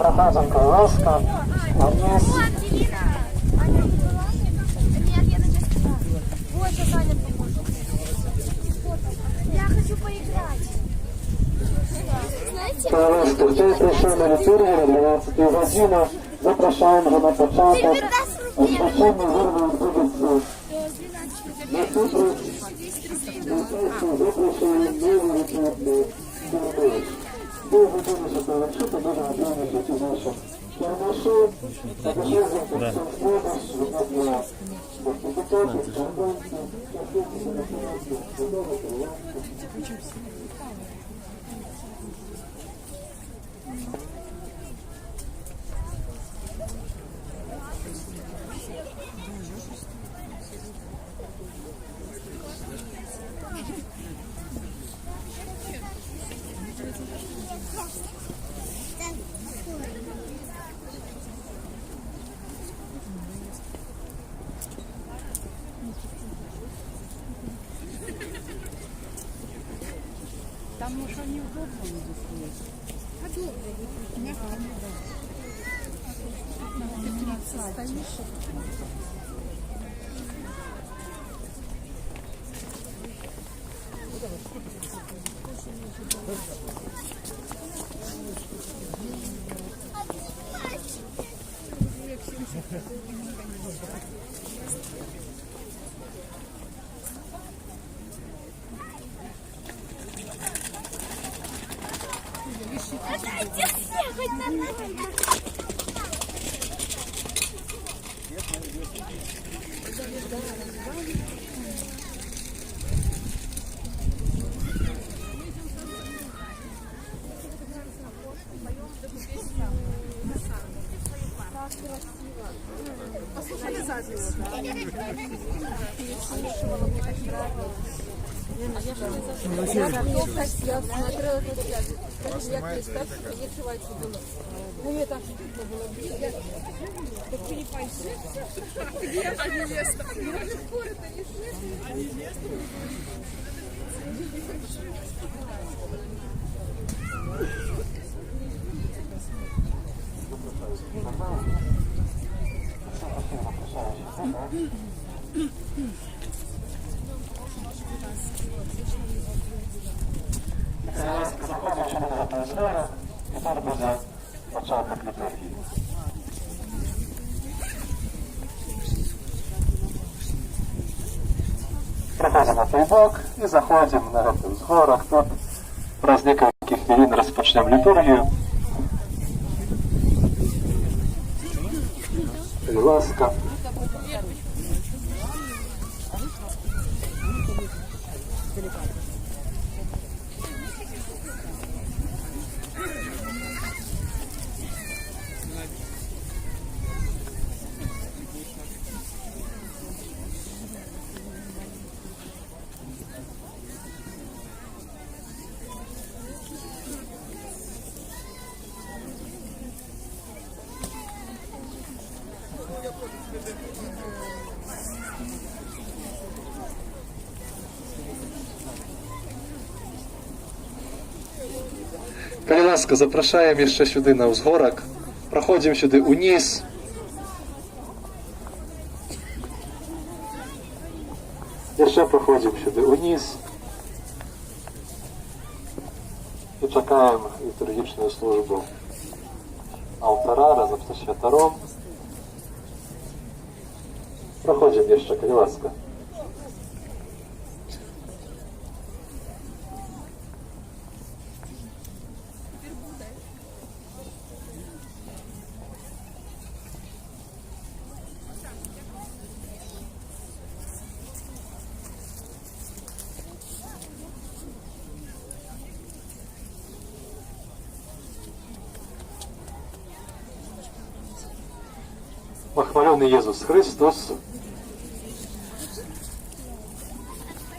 Проходим, колоска, вниз. Я хочу поиграть. Колоска, хто прийшов на літургію на 12 годину, запрошуємо вже на початок. Освящення вірно відбудеться. На сутри, запрошуємо нову літургію. Дуже що повершити, дуже надіємося, що наші кермаші, побажаємо всім слова, відповідно депутатів, червонців, чудово, Там уж они удобно будут стоять. А добрый, стоишь. Дайте все, хоть нормально. Послушали заднюю, да? Я смотрела тут связи. Я представь, переживать буду. Ну, я так было. Так ты не пойдешь. А невеста? А невеста? Заходячи на атмосферу, тепер буде початок літургії. Проходимо на той бок і заходимо на готовий згорок. Тут раз декілька хвилин розпочнемо літургію. Будь ласка. Коли ласка, запрошаємо ще сюди на узгорок. Проходимо сюди униз. І ще проходимо сюди униз. І чекаємо літургічну службу алтара разом з святаром. Проходимо ще, коли ласка. Похвалений Єсус Христос.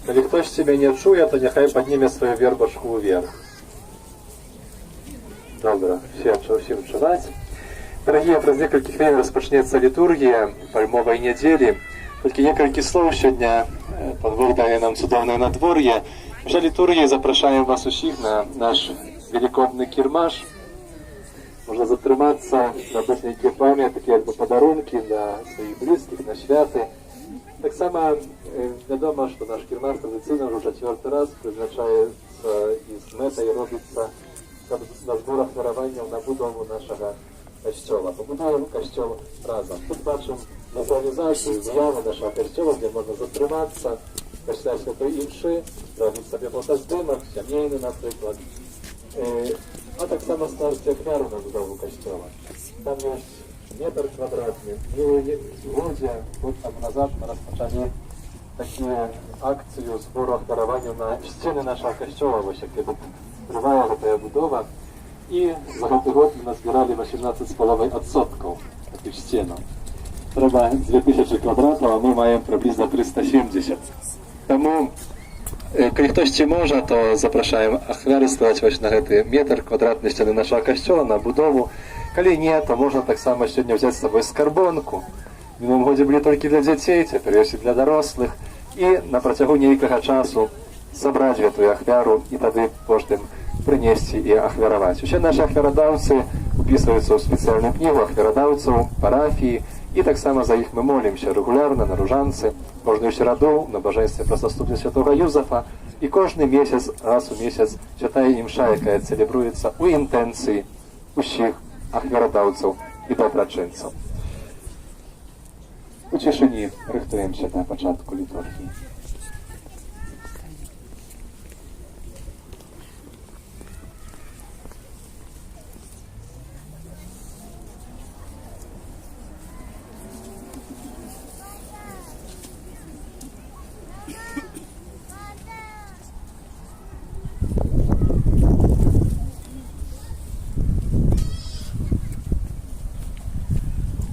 Коли хтось тебе не чує, то нехай підніме свою вербочку вверх. Добре, всім чувати. Дорогие, через несколько хвилин розпочнеться літургія Пальмової неділі. Тільки несколько слов сьогодні. Бог дає нам чудовне надвор'я. Вже літургії запрошуємо вас усіх на наш великодний кірмаш. можна затриматися, зробити які пам'ятки або подарунки для своїх близьких на святи. Так само відомо, що наш Кірмаш традиційно вже 4-й раз призначається із метою робиться на зборах даруванням на будову нашого костьола. Побудуємо костьол разом. Тут бачимо візуалізацію, заяви нашого костьола, де можна затриматися, почитати святої інші, робити собі фотоздимок, сімейний, наприклад. А так само ставити окнару на будову костьола. Там є метр квадратний. Год тому назад ми розпочали таку акцію збору дарування на стіни нашого костьола, ось як триває ця будова. І за год ми назбирали 18,5% таких стінок. Треба 2000 квадратів, а ми маємо приблизно 370. Тому, коли хтось ще може, то запрошуємо ахвяри ставити ось на цей метр квадратної стіни нашого костьола, на будову. Коли ні, то можна так само сьогодні взяти з собою скарбонку. В минулому годі були тільки для дітей, тепер є і для дорослих. І на протягу деякого часу зібрати цю ахвяру і тоді потім принести і ахвярувати. Ще наші ахвяrodавці вписуються у спеціальну книгу ахвяrodавців, парафії, і так само за їх ми молимося регулярно на Ружанці, кожну середу на божественстві престолу святого Юзефа, і кожен місяць, раз у місяць, читає імша, яка целебрується у інтенції усіх ахвяrodавців і доброчинців. У тишині рихтуємося на початку літургії.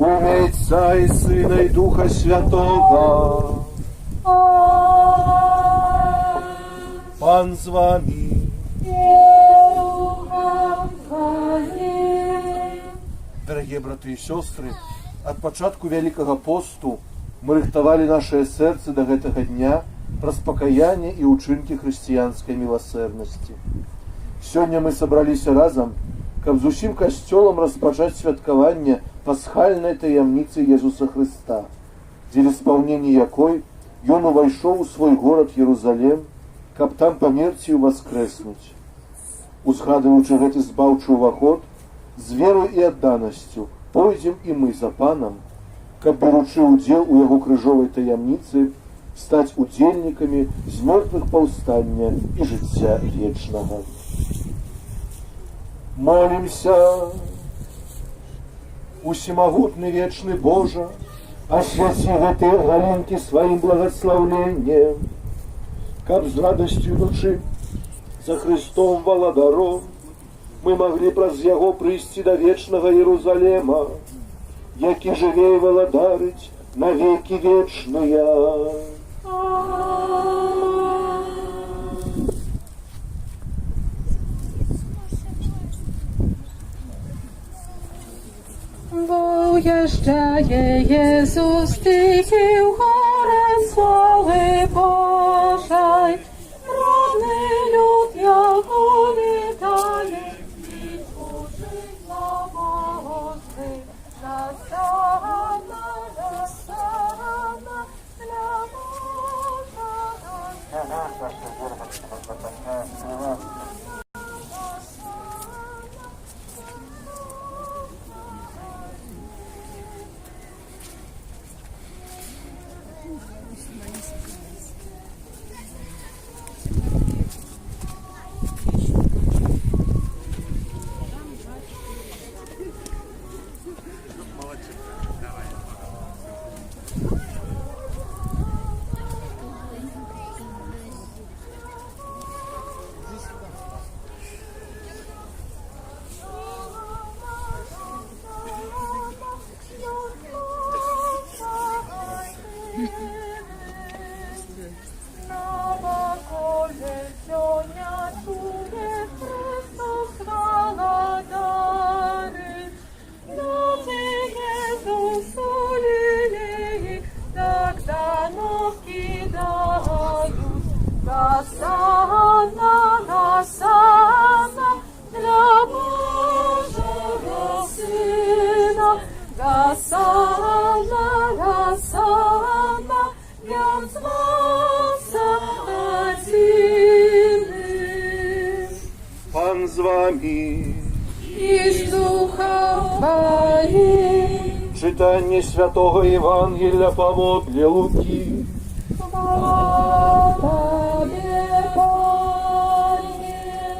У ім'я Отця і Сина і Духа Святого. Пан з вами. Дорогие браты и сестры, от початку Великого посту мы рыхтовали наше сердце до гэтага дня праз пакаянне і учынкі хрысціянскай міласэрнасці. Сёння мы сабраліся разам, каб з усім касцёлам распачаць святкаванне пасхальнай таямніцы Езуса Хрыста, дзеля спаўнення якой ён увайшоў у свой горад Єрусалем, каб там памерці і воскреснуць. Узгадываючы гэты збаўчы ўваход, з верой і адданасцю пойдзем і мы за панам, каб, беручы удзел у яго крыжовай таямніцы, стаць удзельнікамі з мёртвых паўстання і жыцця вечнага. Молимся, усемагутны вечны Божа, освяці гэтыя галінкі сваім благословленнем, каб з радасцю ідучы за Христом Валадаром мы могли праз яго прыйсці да вечнага Єрусалема, які жыве і валадарыць на векі вечныя. Bo ujeżdżaje Jezus tychy w górę sławy Bożej, rodny lud jako witaje i służy dla Boży. Zasana dla Boża. Насана для Божого вами. І з духа Твоїм. Читання Святого Євангелія поводле Луки. Слава Тобі, Пане.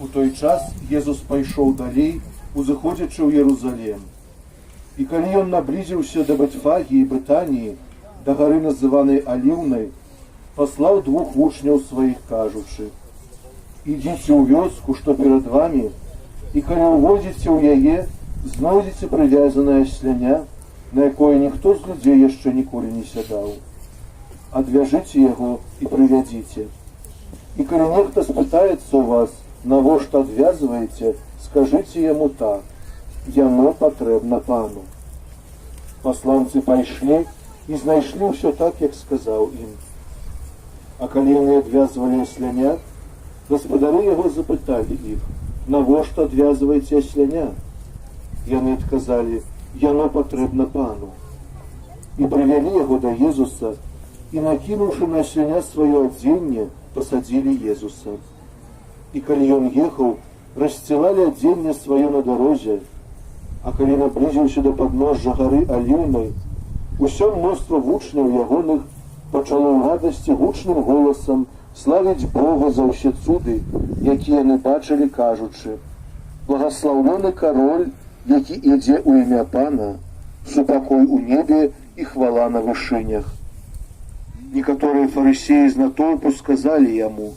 У той час Езус пайшоў далей, узыходзячы ў Єрусалем. І калі ён наблізіўся да Бетфагі і Бетаніі, да гары называнай Аліўнай, паслаў двух вучняў сваіх, кажучы: «Ідзіце ў вёску, што перад вамі, і калі ўвойдзеце ў яе, знойдзеце прывязанае асляня, на якое ніхто з людзей яшчэ ніколі не сядаў. Адвяжыце яго і прывядзіце. І калі нехта спытаецца ў вас, навошта адвязваеце, скажыце яму так: яно патрэбна пану». Пасланцы пайшлі і знайшлі ўсё так, як сказаў ім. А калі яны адвязвалі асляня, гаспадары яго запыталі іх: навошта адвязваеце асляня? Яны адказалі: яно патрэбна пану. І прывялі яго да Езуса, і, накінуўшы на асляня сваё адзенне, пасадзілі Езуса. І калі ён ехаў, рассцілалі адзенне сваё на дарозе, а калі наблізіўся да падножжа гары Аліўнай, усё мноства вучняў ягоных пачало ў радасці гучным голасам славіць Бога за ўсе цуды, якія яны бачылі, кажучы: «Благаслаўлены кароль, які ідзе ў імя Пана, супакой у небе і хвала на вышынях». Некаторыя фарысеі з натоўпу сказалі яму: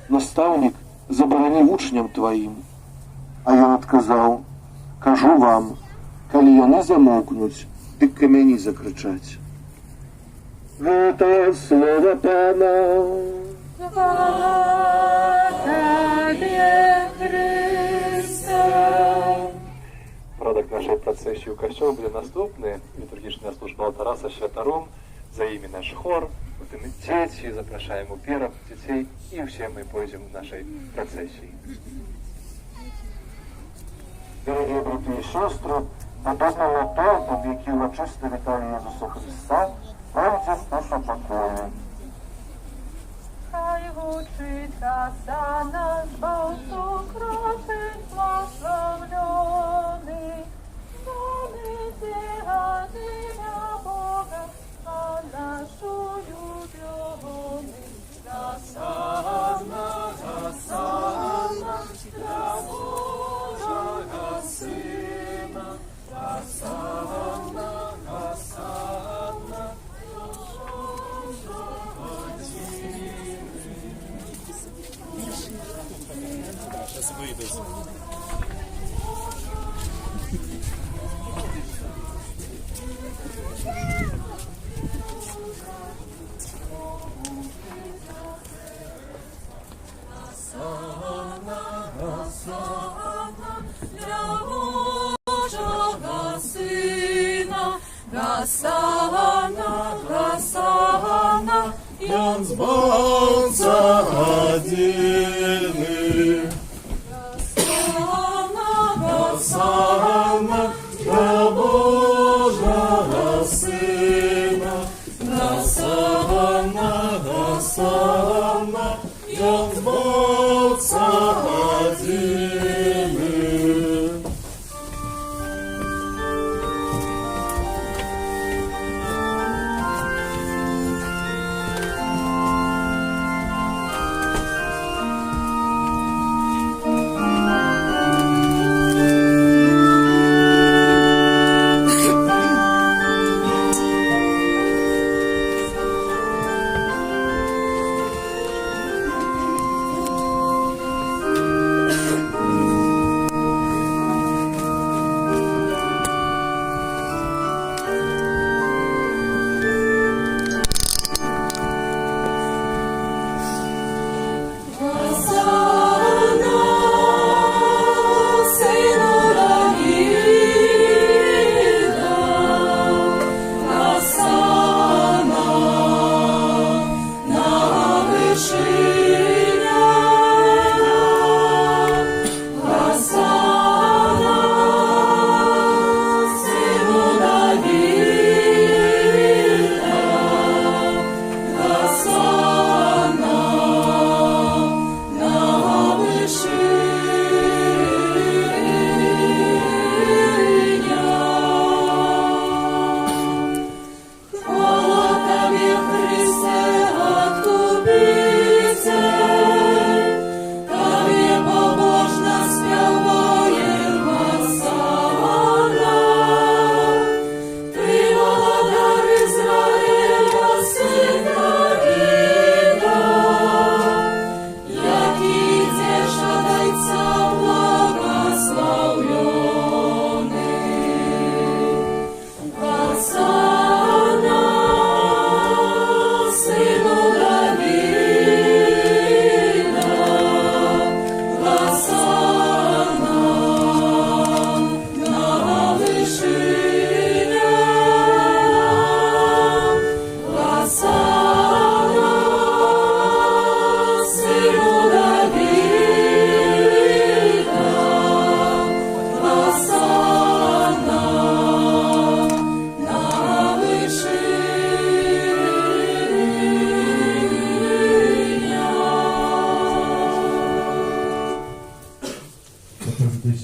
«Настаўнік, забарані вучням тваім». А ён адказаў: «Кажу вам, калі яны замоўкнуць, дык камяні закрычаць». Гэта слова Пана. Слава Тебе, Христе. Порядок нашей процессии у костела буде наступний. Літургічна служба алтара со святаром, за ими наш хор, вот мы дети, запрошаем у первых детей, и все мы пойдем в нашей процессии. Дорогі брати і сестри, подобно на те, об які урочисто вітали Ісуса Христа, пройдемо нашу покою. Хай гучиться наш Бог, красить благословлений, славите Гадиня Бога, а нашу любовний. Гасана, Гасана, для Божого Сина, Гасана, Гасана, Сейчас выйду. Гасана, Гасана, Ён збавца адзіны. Гасана, для Божага Сына. Гасана, Гасана, Ён збавца адзіны.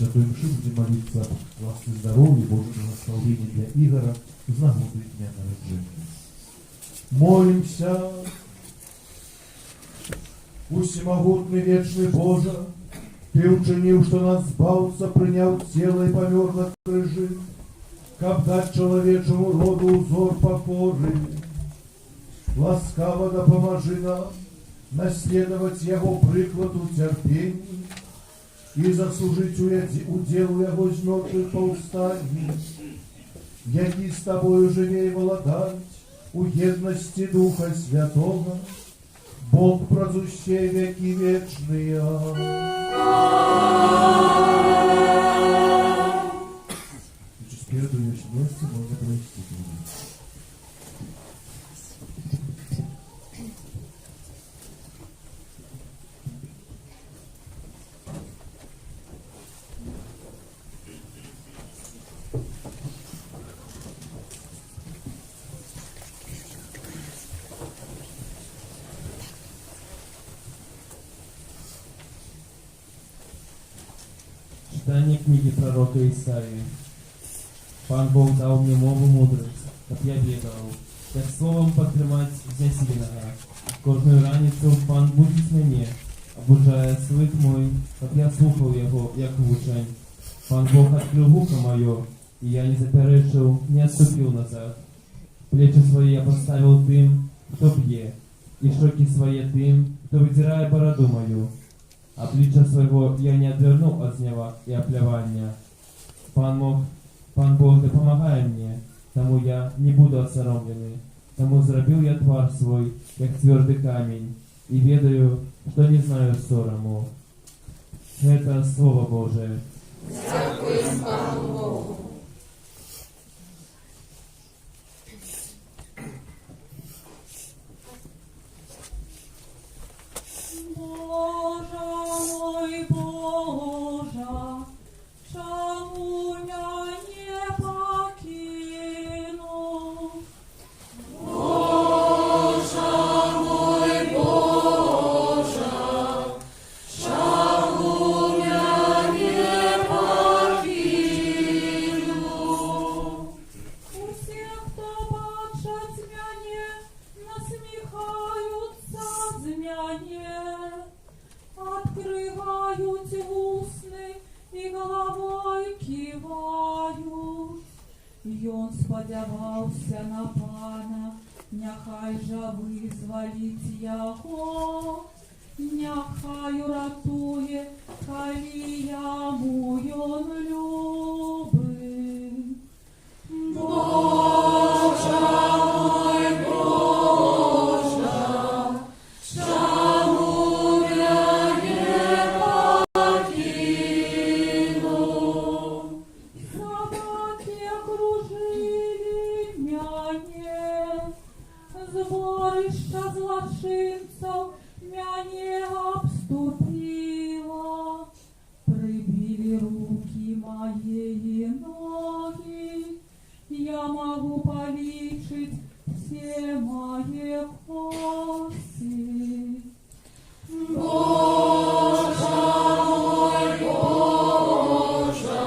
Святой Мши будем молиться о ласке здоровья, Божьего благословения для Игора в нагоду дня народжения. Молимся. Усемогутный вечный Боже, Ты учинил, что нас збавца, принял тело и помер на крыжи, как дать человечему роду узор покоры. Ласкаво да поможи нам наследовать Его прикладу терпения и заслужить уделу Его з мертвых повстаний, які с Тобою живей володать у едности Духа Святого, Бог прозущей веки вечные. Спереду вместе можно провести. Читание книги пророка Исаии. Пан Бог дал мне мову мудрость, как я ведал, так словом підтримать знесиленого. Кожную раницю Пан будить мене, обужая слых мой, как я слухал его, як учень. Пан Бог открыл вухо мое, и я не заперечил, не отступил назад. Плечи свои я поставил тым, кто бье, и шоки свои тым, кто вытирает бороду мою. Обличчя своего я не отвернул от гнева и оплевания. Пан Бог допомагає мені, тому я не буду осоромлений. Тому зробив я твар свой, як твердый камень, и ведаю, что не знаю сорому. Это Слово Божие. Дякуємо Пану Богу. Боже мой, Боже, чому я не покину? Боже мой, Боже, чому я не покину? Усі, хто бачать мене, насміхаються з мене. Открывают усны и головой кивают. И он сподявался на Пана, няхай же визволить його, няхай уратує, коли яму он любить. Боже мой, Боже, чому я не покину? Собаки окружили мене, зборище злочинців мене обступило. Прибили руки мои и ноги, я могу полічить все мои кости. Боже мой, Боже,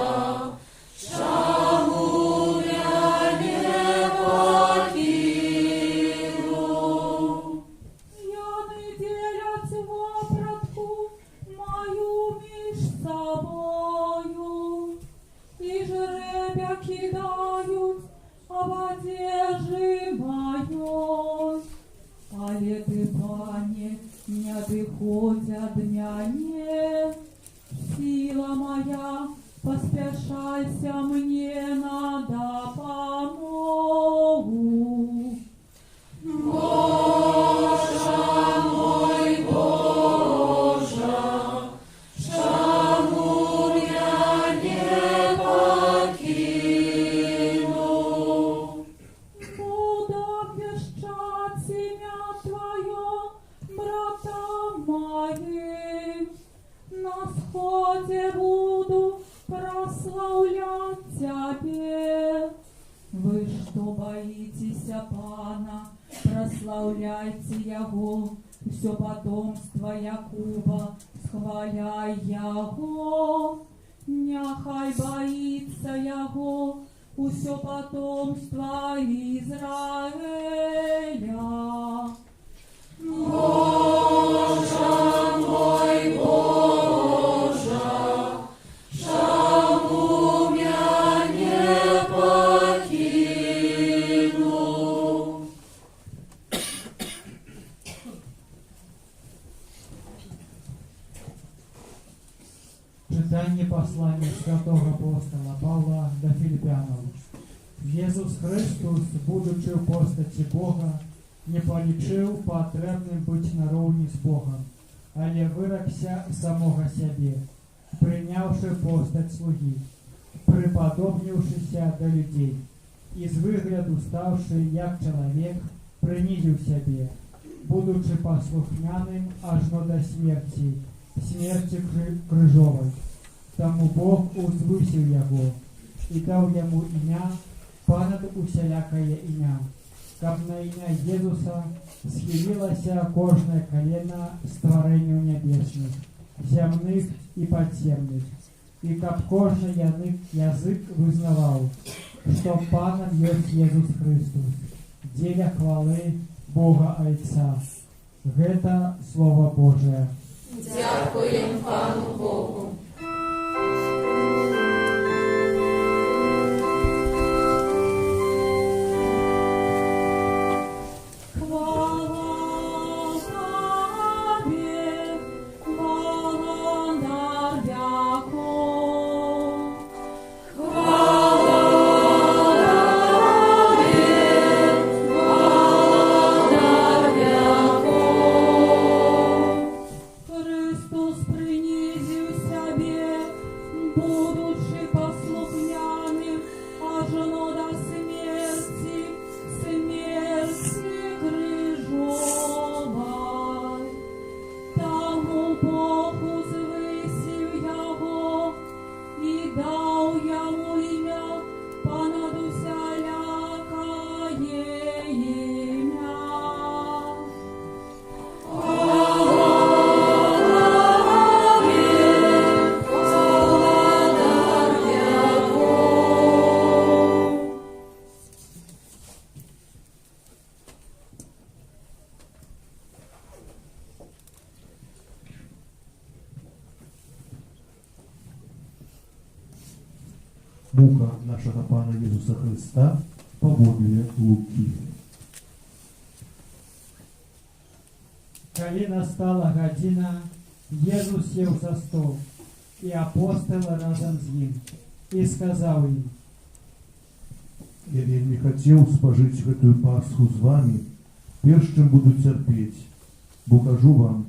чому я не покину? Я не делять вопратку мою між собою, і жребя кидають об одежи моей. Але ты, Пане, не отходь от меня, сила моя, поспешайся мне на допомогу. Боже мой, Боже, чому я не покину? Буду обвещать имя Твое братам моим, на сходе буду прославлять Тебе. Вы, что боитесь Пана, прославляйте Его, все потомство Якуба, схваляй Его. Няхай боится яго усё потомство Израиля. Читание послания святого апостола Павла до Филиппянам. Иисус Христос, будучи в постаті Бога, не полічив потрібним бути наравні з Богом, але вирекся самого себе, прийнявши постать слуги, приподобнившися до людей, із вигляду ставши як чоловік, принизив себе, будучи послухняним аж до смерті, смерті крижової. Тому Бог узвысил його і дав йому ім'я понад усялякое ім'я, каб на ім'я Єзуса схилилося кожне колено створенню небесних, земних і подземних, і каб кожний язик визнавав, що Паном есть Єсус Христос, деля хвали Бога Отця. Гэта Слово Божие. Дякуємо Пану Богу. Христос принизил себе, будучи послухняним аж до смерти, смерти крижовой. Тому Бог узвысил его и дал ему имя понад усялякое имя. Мука нашего Пана Иисуса Христа погодили Луки. Коли настала година, Єсус сів за стол, і апостоли разом з ним, і сказав їм: Я вельмі хотел спожить гэтую Пасху з вами, перш чым буду терпеть, бо кажу вам,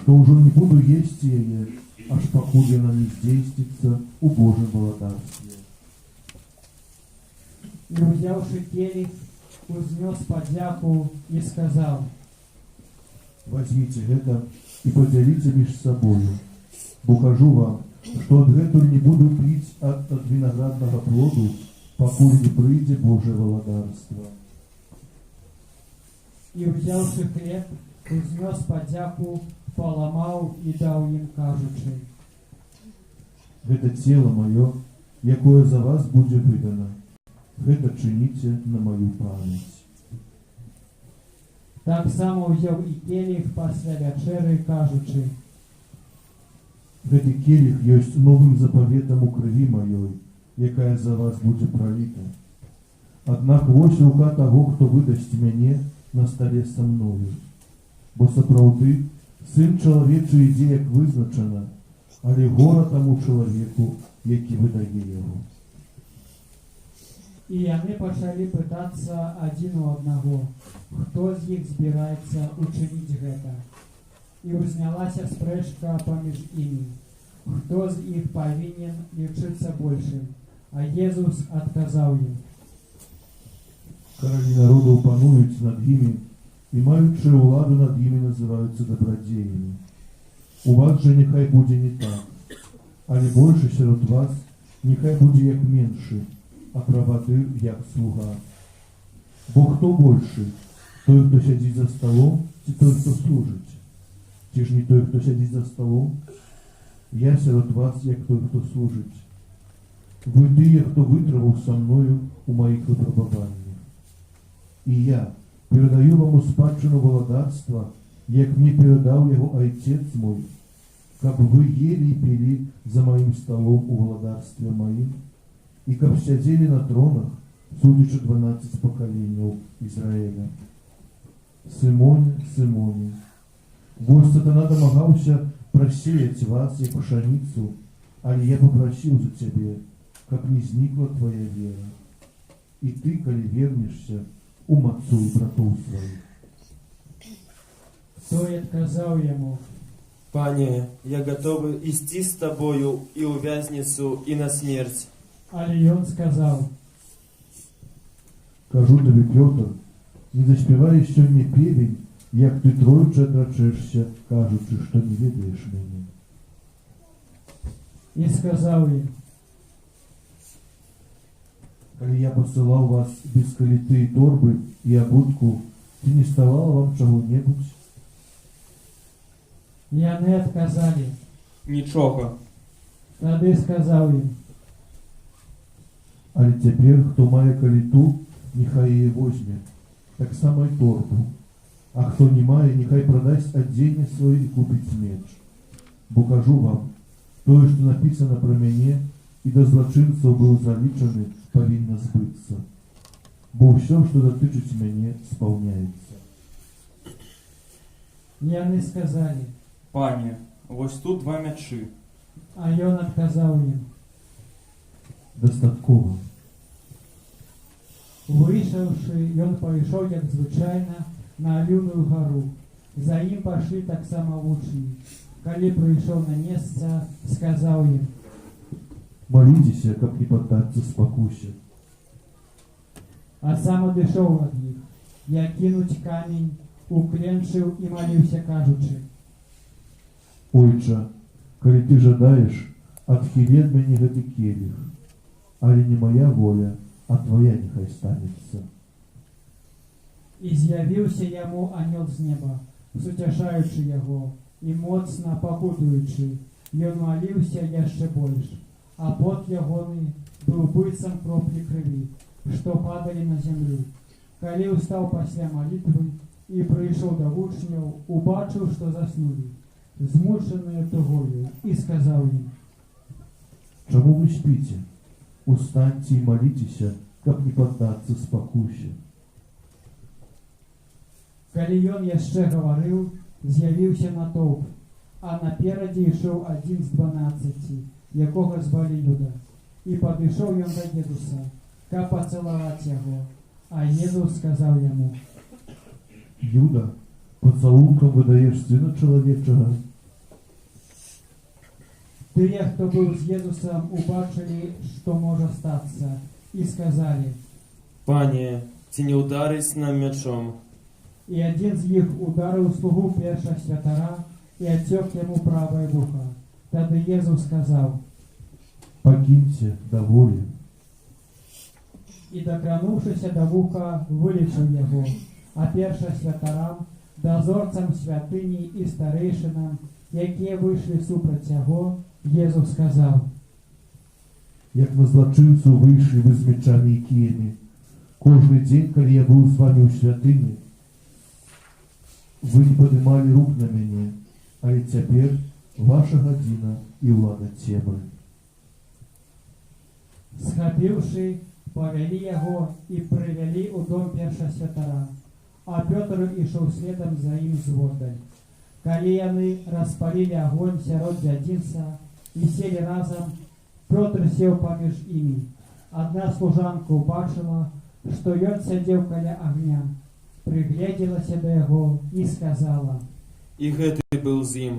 что уже не буду есть ее, аж покуль она не здействится у Божьем володарстве. І, узявши келих, узнес подяку і сказав: Возьмите это и поделите между собою, бо кажу вам, что от гэтуль не буду пить от виноградного плоду, покуль не прийде Божье володарство. І, взявши хліб, узнес подяку, поламав і дав їм, кажучи: Гэта тело мое, якое за вас буде видано. Гэта чините на мою память. Так само взяв і келих після вечери, кажучи: Гэты келих ёсць новым заповедом у крови моей, якая за вас буде пролита. Однак вось рука того, хто видасть мяне, на столе со мною. Бо сапраўды, Сын чалавечы ідзе, як вызначана, але гора таму чалавеку, які выдае яго. І яны пачалі пытацца адзін у аднаго, хто з іх збіраецца учыніць гэта. І узнялася спрэчка паміж імі, хто з іх павінен лічыцца большым. А Езус адказаў ім: Каралі народаў пануюць над імі, і маючыя ўладу над імі называюцца дабрадзеямі. У вас жа няхай будзе не так, але большы сярод вас няхай будзе як меншы, а правадыр як слуга. Бо хто большы, той, хто сядзіць за сталом, ці той, хто служыць? Ці ж не той, хто сядзіць за сталом? Я сярод вас, як той, хто служить. Вы тыя, хто вытрываў са мною у маіх выпрабаваннях. І я перадаю вам у спадчыну валадарства, як мне перадаў яго айцец мой, каб вы ели і пілі за маім сталом у валадарстве маім, і каб сядзелі на тронах, судзячы 12 пакаленняў Ізраіля. Сымоне, Сымоне, вось сатана дамагаўся прасеяць вас, як пшаніцу, але я папрасіў за цябе, каб не знікла твоя вера. І ты, калі вернешся, умацуй братоў сваіх. Той адказаў яму: Пане, я готовы идти с тобою и в вязницу, и на смерть. Але ён сказаў: Кажу табе, Пётр, не заспяваеш сёння певень, як ты тройчы адрачэшся, кажучы, што не ведаеш мяне. І сказаў ім: Калі я пасылаў вас без каліты і торбы і абутку, ці не ставала вам чаго-небудзь? Яны адказалі. Нічого. Тады сказаў ім: Але цяпер, хто мае каліту, няхай яе возьме, таксама і торбу. А хто не мае, няхай прадасць адзенне сваё і купіць меч. Бо кажу вам, тое, што напісана пра мяне і да злачынцаў быў залічаны, павінна збыцца. Бо ўсё, што датычыць мяне, спаўняецца. Яны сказалі. Пане, вось тут 2 мячы. А ён адказаў ім: Дастаткова. Выйшаўшы, ён пайшоў, як звычайна, на Аліўную гару. За ім пашлі таксама вучні. Калі прыйшоў на месца, сказаў ім: Маліцеся, каб не паддацца спакусе. А сам адышоў ад іх, як кінуць камень, укленчыў і маліўся, кажучы: Ойча, калі ты жадаеш, адхілі ад мяне гэты келіх, але не моя воля, а твоя няхай станецца. І з'явіўся яму анёл з неба, суцяшаючы яго і моцна пакутуючы. Ён маліўся яшчэ больш, а пот ягоны быў быццам кроплі крыві, што падалі на зямлю. Калі ўстаў пасля малітвы і прыйшоў да вучняў, убачыў, што заснулі, змучаныя тугою, і сказаў ім: Чаму вы спіце? Устаньце і маліцеся, каб не паддацца спакусе. Калі ён яшчэ гаварыў, з'явіўся натоўп, а наперадзе ішоў адзін з 12, якога звалі Юда. І падышоў ён да Езуса, каб пацалаваць яго. А Езус сказаў яму: Юда, пацалункам выдаеш сына чалавечага? Тыя, хто быў з Езусам, убачылі, што можа стацца, і сказалі: Пане, ці не ударыць нам мячом? І адзін з іх ударыў слугу першага святара і адсек яму правае вуха. Тады Езус сказаў: Пакіньце, даволі. І, дакрануўшыся да вуха, вылечыў яго, а першага святарам, дазорцам святыні і старэйшынам, якія выйшлі супраць яго, Езус сказаў: Як на злачынцу выйшлі вы з мячамі і кіямі. Кожны дзень, калі я быў з вамі ў святыні, вы не падымалі рук на мяне, але цяпер ваша гадзіна і ўлада цемры. Схапіўшы, павялі яго і прывялі ў дом першага святара, а Пётр ішоў следам за ім зводдаль. Калі яны распалілі агонь сярод дзядзінца і селі разам, Пётр сеў паміж імі. Адна служанка ўбачыла, што ён сядзеў каля агня, прыгледзелася да яго і сказала: І гэты быў з ім.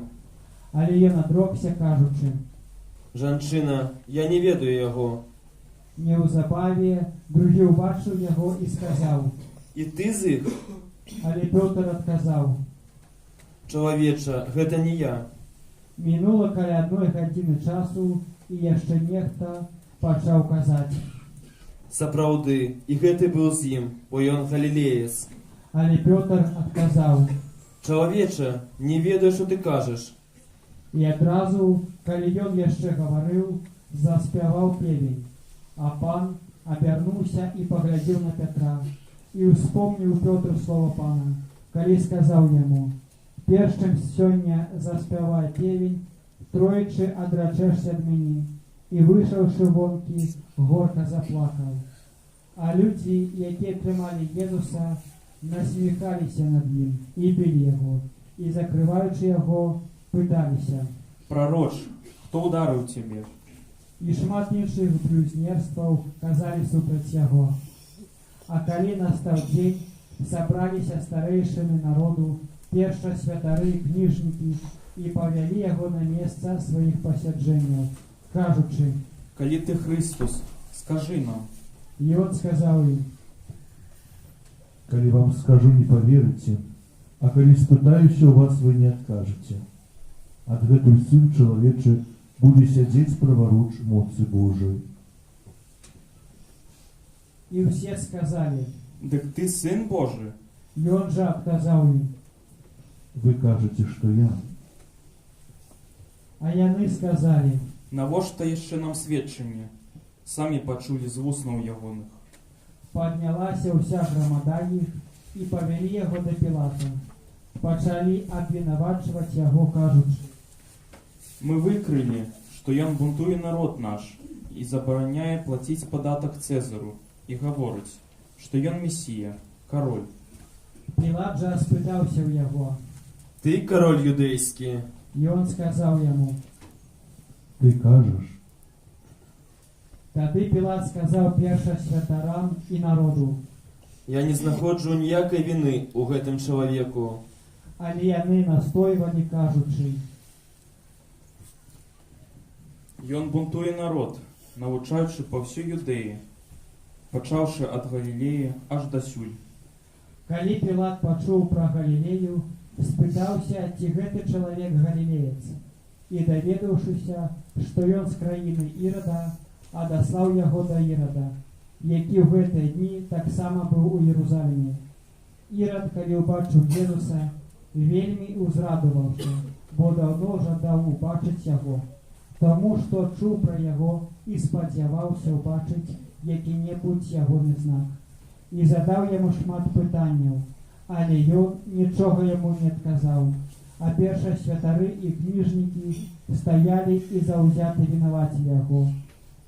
Але ён адрокся, кажучы: Жанчына, я не ведаю яго. Неўзабаве другі ўбачыў яго і сказаў: І ты з іх? Але Пётр адказаў: Чалавеча, гэта не я. Мінула каля 1 гадзіны часу, і яшчэ нехта пачаў казаць: Сапраўды, і гэты быў з ім, бо ён галілеец. Але Пётр адказаў: Чалавеча, не ведаю, што ты кажаш. І адразу, калі ён яшчэ гаварыў, заспяваў певень. А пан абярнуўся і паглядзеў на Пятра. І успомніў Пётр слова пана, калі сказаў яму: «Перш чым сёння заспявай певень, тройчы адрачэшся ад мяне». І выйшаўшы вонкі, горка заплакаў. А людзі, якія трымалі Езуса, насміхаліся над ім і білі яго, і, закрываючы яго, пыталіся: «Пророч, хто ударыў цябе?» І шмат іншых блюзнерстваў казалі супраць яго. А калі настаў дзень, сабраліся старэйшыны народу, першасвятары, кніжнікі, і павялі яго на месца сваіх пасяджэнняў, кажучы: «Калі ты Христос, скажы нам». І он сказаў ім: Калі вам скажу, не поверыце, а калі спытаюся у вас, вы не адкажаце. Адгэтуль сын чалавечы будзе сядзець праваруч моцы Божай. І ўсе сказалі: «Дык ты сын Божий?» Ён жа адказаў ім: Вы кажаце, што я. А яны сказалі: «Навошта яшчэ нам сведчанне? Самі пачулі з вуснаў ягоных». Паднялася ўся грамада іх і павялі яго да Пілата. Пачалі абвінавачваць яго, кажучы: «Мы выкрылі, што ён бунтуе народ наш і забараняе плаціць падатак Цэзару і гаворыць, што ён месія, кароль». Пілат жа спытаўся ў яго. «Ты король юдэйскі?» І он сказаў яму. Ты кажаш. Тады Пілат сказаў першасвятарам і народу: «Я не знаходжу ніякай віны ў гэтым чалавеку». Але яны настойвалі, кажучы: Ён бунтуе народ, навучаючы па ўсёй Юдэі, пачаўшы ад Галілеі аж дасюль. Калі Пілат пачуў пра Галілею, спытаўся, ці гэты чалавек галілеец, і, даведаўшыся, што ён з краіны Ірада, адаслаў яго да Ірада, які ў гэтыя дні таксама быў у Єрусаліме. Ірад, калі ўбачыў Езуса, вельмі ўзрадаваўся, бо даўно жадаў убачыць яго, таму што чуў пра яго і спадзяваўся ўбачыць які-небудзь ягоны знак. І задаў яму шмат пытанняў, але ён нічога яму не адказаў, а першасвятары і кніжнікі стаялі і заўзята вінавацілі яго.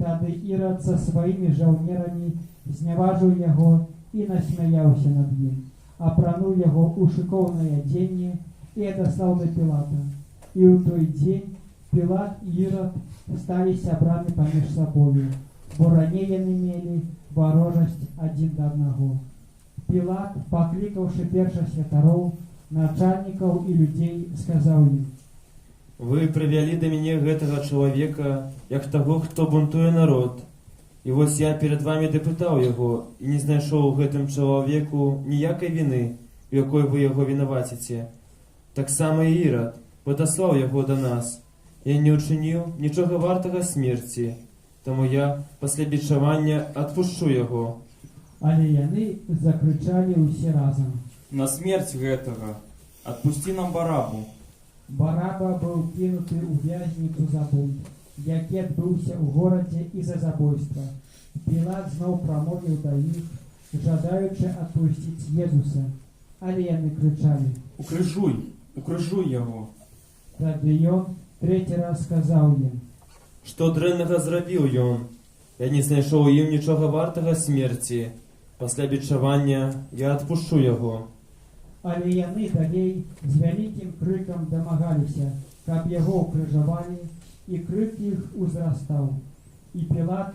Тады Ірад са сваімі жаўнерамі зняважыў яго і насмяяўся над ім, апрануў яго ў шыкоўнае адзенне і адаслаў да Пілата. І ў той дзень Пілат і Ірад сталі сябрамі паміж сабою, бо раней яны мелі варожасць адзін да аднаго. Пілат, паклікаўшы першасвятароў, начальнікаў і людзей, сказаў ім: «Вы прывялі да мяне гэтага чалавека, як таго, хто бунтуе народ. І вось я перад вамі дапытаў яго і не знайшоў у гэтым чалавеку ніякай віны, у якой вы яго вінаваціце. Таксама і Ірад падаслаў яго да нас. Я не ўчыніў нічога вартага смерці, таму я пасля бичавання адпушчу яго». Але яны закрычалі ўсе разам: «На смерць гэтага! Адпусці нам Барабу!» Бараба быў кінуты ў вязніцу за бунт, які адбыўся ў горадзе і за забойства. Пілат зноў прамовіў да іх, жадаючы адпусціць Езуса, але яны крычалі: «Укрыжуй! Укрыжуй яго!» Тады ён трэці раз сказаў ім: «Што дрэннага зрабіў ён? Я не знайшоў у ім нічога вартага смерці. Пасля бичавання я адпушчу яго». Але яны далей з вялікім крыкам дамагаліся, каб яго ўкрыжавалі, і крык іх узрастаў. І Пілат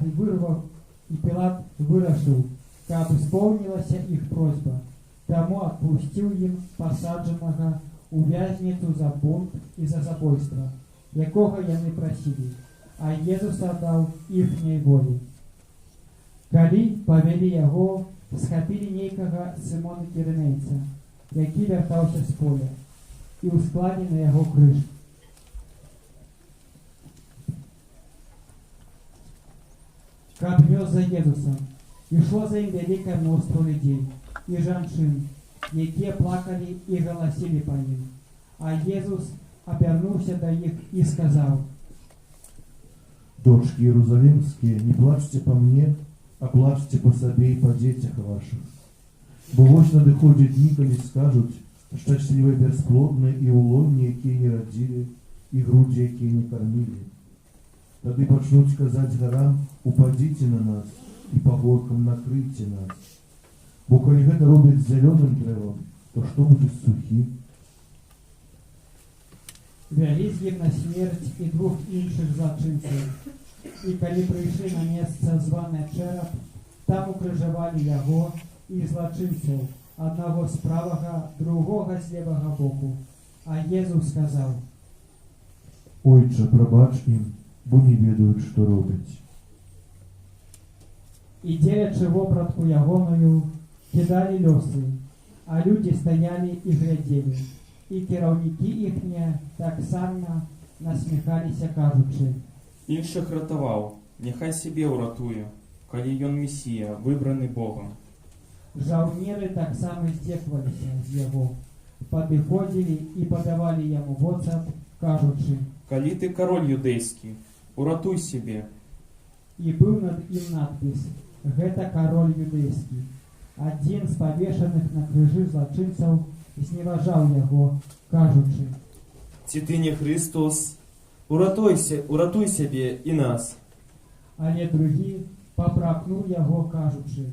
вырашыў, каб исполнілася іх просьба, таму адпусціў ім пасаджанага ў вязніцу за бунт і за забойства, якога яны прасілі, а Езуса даў іхняй волі. Калі павялі яго, схапілі нейкага Сымона Кірынейца, які вяртаўся з поля, і ўскладзі на яго крыж. Каб вёз за Езусам, ішло за ім вялікае мноства людзей і жанчын, якія плакалі і галасілі па ім. А Езус обернулся до них и сказал: Дочки Иерусалимские, не плачьте по мне, а плачьте по себе и по детях ваших. Бо вось надыходят дни, коли скажут, щасливые бесплодные и улонні, які не родили, и груди, які не кормили. Тады почнут сказать горам: упадите на нас, и по горкам накрыйте нас. Бо коли гэта робит с зеленым древом, то что будет с сухим? Вялі з ім на смерть і двох інших злочинців. І коли прийшли на місце зване Череп, там укрижували його і злочинців, одного з правого, другого з лівого боку. А Єсус сказав: Ойче, пробач им, бо не ведают, что робить. І діячи вопратку ягоною, кидали льоси, а люди стояли і глядели. І керівники їхні так само насміхалися, кажучи: Інших ратував, нехай себе уратує, коли ён Месія, вибраний Богом. Жаўнеры таксама здзекваліся з яго, падыходзілі і падавалі яму воцат, кажучы: Калі ты король юдэйскі, уратуй себе. І быў над ім надпіс: гэта кароль юдэйскі. Адзін з павешаных на крыжы злачынцаў зневажаў яго, кажучы: Ці ты не Христос? Уратуй сябе і нас. Але другі папракнуў яго, кажучы: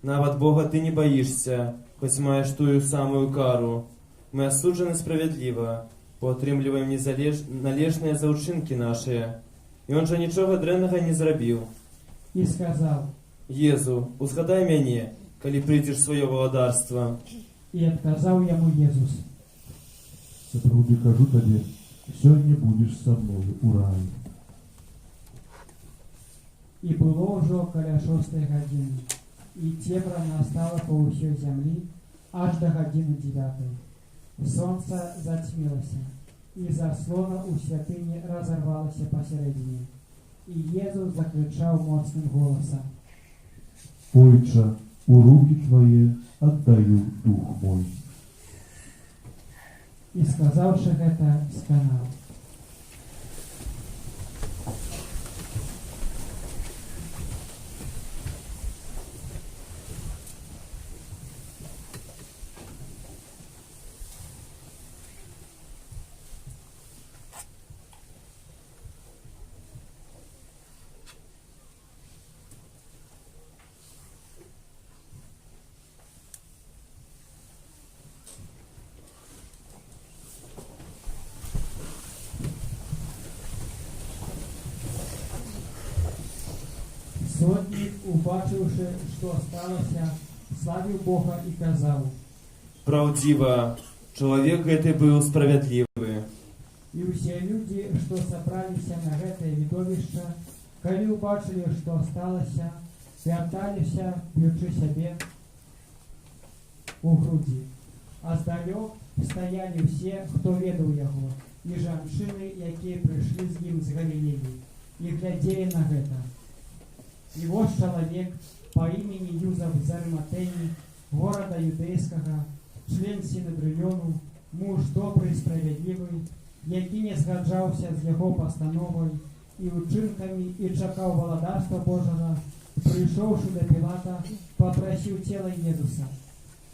Нават Бога ты не боишься, хоць маеш тую самую кару. Мы асуджаны справядліва, бо атрымліваем належныя за ўчынкі нашыя. І он жа нічога дрэннага не зрабіў. І сказаў: Езу, узгадай мяне, калі прыйдзеш сваё валадарства. І адказаў яму Езус: Сапраўды кажу табе, сёння будзеш са мною у раі. І было ўжо каля 6 гадзіны, і цемра настала па ўсёй зямлі аж да гадзіны 9. Сонца зацьмілася, і заслона ў святыні разарвалася пасярэдзіне. І Езус закрычаў моцным голасам: Ойче, у руки твои отдаю дух мой. І сказаўшы гэта, сканаў. Сотник, убачыўшы, што сталася, славіў Бога і казаў: Праўдзіва, чалавек гэты быў справядлівы. І ўсе людзі, што сабраліся на гэтае відовішча, калі ўбачылі, што сталася, вярталіся, б'ючы сябе у грудзі. А здалёк стаялі ўсе, хто ведаў яго, і жанчыны, якія прыйшлі з ім з Галілеі, і глядзелі на гэта. І вось чалавек па імені Юзаф з Арыматэі, горада юдэйскага, член Сінедрыёну, муж добры і справядлівы, які не згаджаўся з яго пастановай і ўчынкамі і чакаў валадарства Божага, прыйшоўшы да Пілата, папрасіў цела Езуса.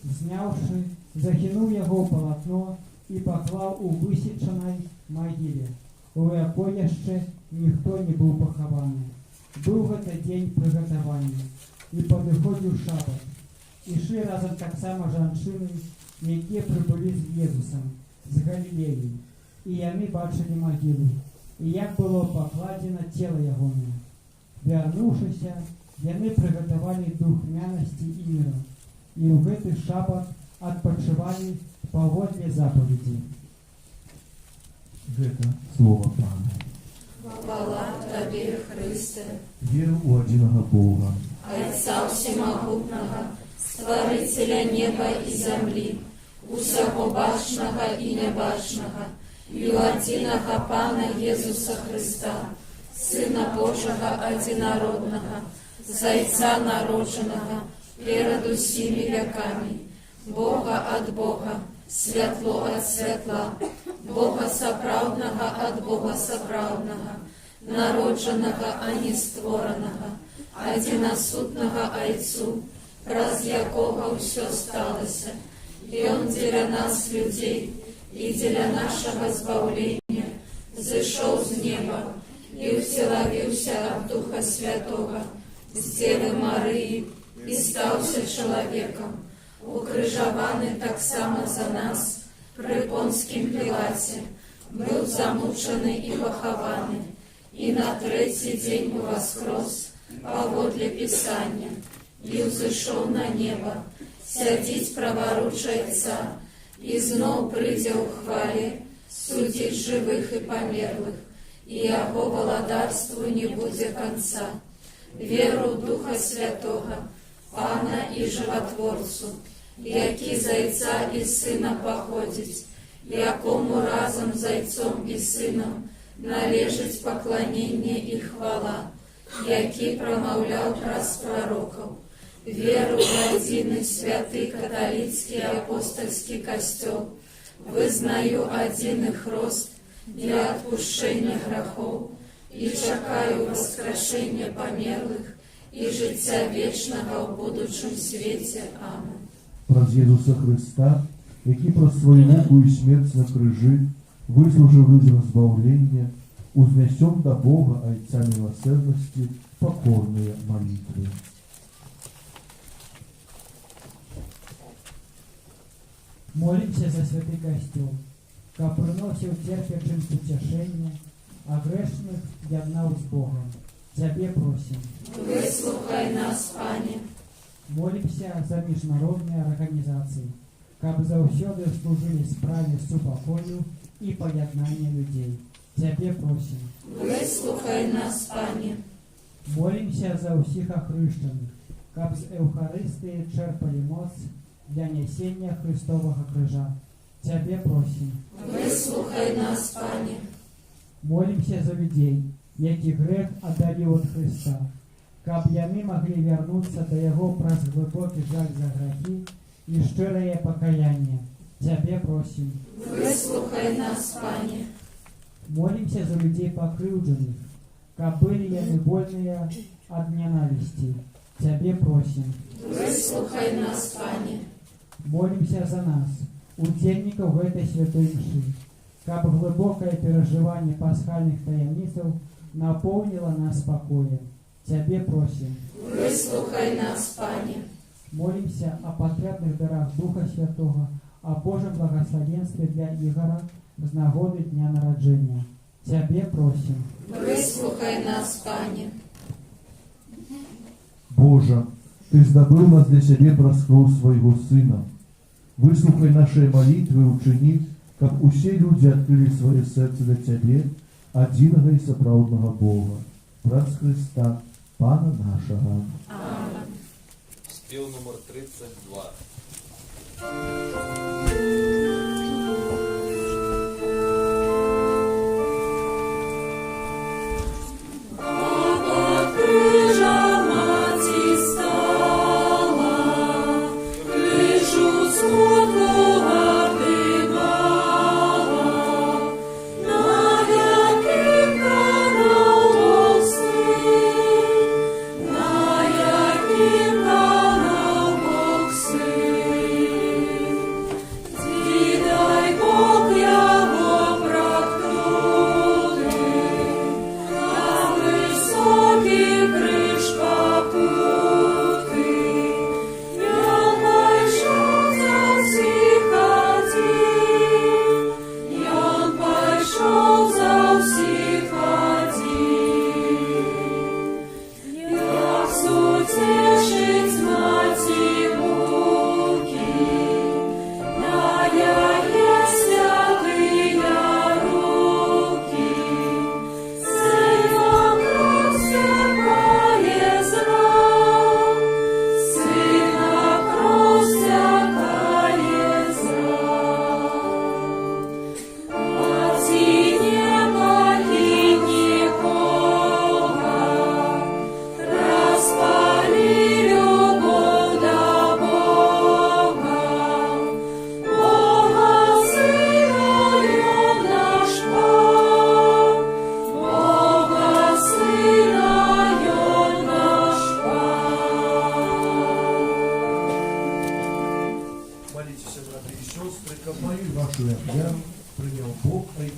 Зняўшы, захінуў яго ў палатно і паклаў у высечанай магіле, у якой яшчэ ніхто не быў пахаваны. Быў гэта дзень прыгатавання, і падыходзіў шабат. Ішлі разам таксама жанчыны, якія прыбылі з Езусам, з Галілеі, і яны бачылі магілу, і як было пакладзена цела ягонае. Вярнуўшыся, яны прыгатавалі духмянасці і міра, і ў гэты шабат адпачывалі паводле запаведзі. Гэта слово Пана. Хвала Табе, Христе, Веру у адзінага Бога, Отца Всемогутнага, Стварыцеля неба і зямлі, усяго бачнага і нябачнага, і ў адзінага Пана Езуса Христа, Сына Божага адзінароднага, Зайца народжанага, перад усімі вякамі, Бога ад Бога, святло ад святла, Бога сапраўднага ад Бога сапраўднага, народжанага, а не створанага, адзінасутнага Айцу, праз якога ўсё сталася. Ён дзеля нас, людзей, і дзеля нашага збаўлення зышоў з неба і ўселавіўся ад Духа Святога з Дзевы Марыі і стаўся чалавекам, укрыжаваны таксама за нас пры Понскім Пілаце, быў замучаны і пахаваны, і на трэці дзень уваскрос паводле Пісання, і ўзышоў на неба, сядзіць праваруч Айца, і зноў прыйдзе ў хвале судзіць жывых і памерлых, і яго валадарству не будзе канца. Веру ў Духа Святога, Пана і Жыватворцу, які з Айца і Сына паходзіць, якому разам з Айцом і Сынам належыць пакланенне і хвала, які прамаўляў праз прарокаў. Веру в адзіны святы каталіцкі і апостальскі касцёл, вызнаю адзіны хрост для адпушчэння грахоў і чакаю васкрашэння памерлых і жыцця вечнага ў будучым свеце. Амен. Праз Єсуса Христа, який праз свою муку і смерть на крижі вислужив людям збавлення, узнесем до Бога Отця милосердности покорные молитвы. Молимся за святый костел, как приносил терпящим утешение, а грешных яднал с Богом. Тебе просим. Выслухай нас, Пане. Молимся за международные организации, как заўсёды служили справе супокою и пояднания людей. Тебе просим. Выслухай нас, Пане. Молимся за усіх охрещених, как з Евхаристии черпали моц для несения Христового крижа. Тебе просим. Выслухай нас, Пане. Молимся за людей, які грех отдалил от Христа, каб яны могли вернуться до Его праз глубокий жаль за грехи и щирое покаяние. Тебе просим. Выслухай нас, Пане. Молимся за людей покрывдженных, каб были яны вольные от ненависти. Тебе просим. Выслухай нас, Пане. Молимся за нас, удельников этой святой мши, каб глубокое переживание пасхальных таямницев наполнило нас покоем. Тебе просим. Выслухай нас, Пане. Молимся о потребных дарах Духа Святого, о Божьем благословенстве для Игора з нагоды дня народжения. Тебе просим. Выслухай нас, Пане. Боже, Ты здобыл нас для себе праз кровь Своего Сына. Выслухай наши молитвы и учини, как усе люди открыли свое сердце для Тебе, одиного и сапраўднага Бога, праз Христа, Пана нашего. Амен. Спів номер 32.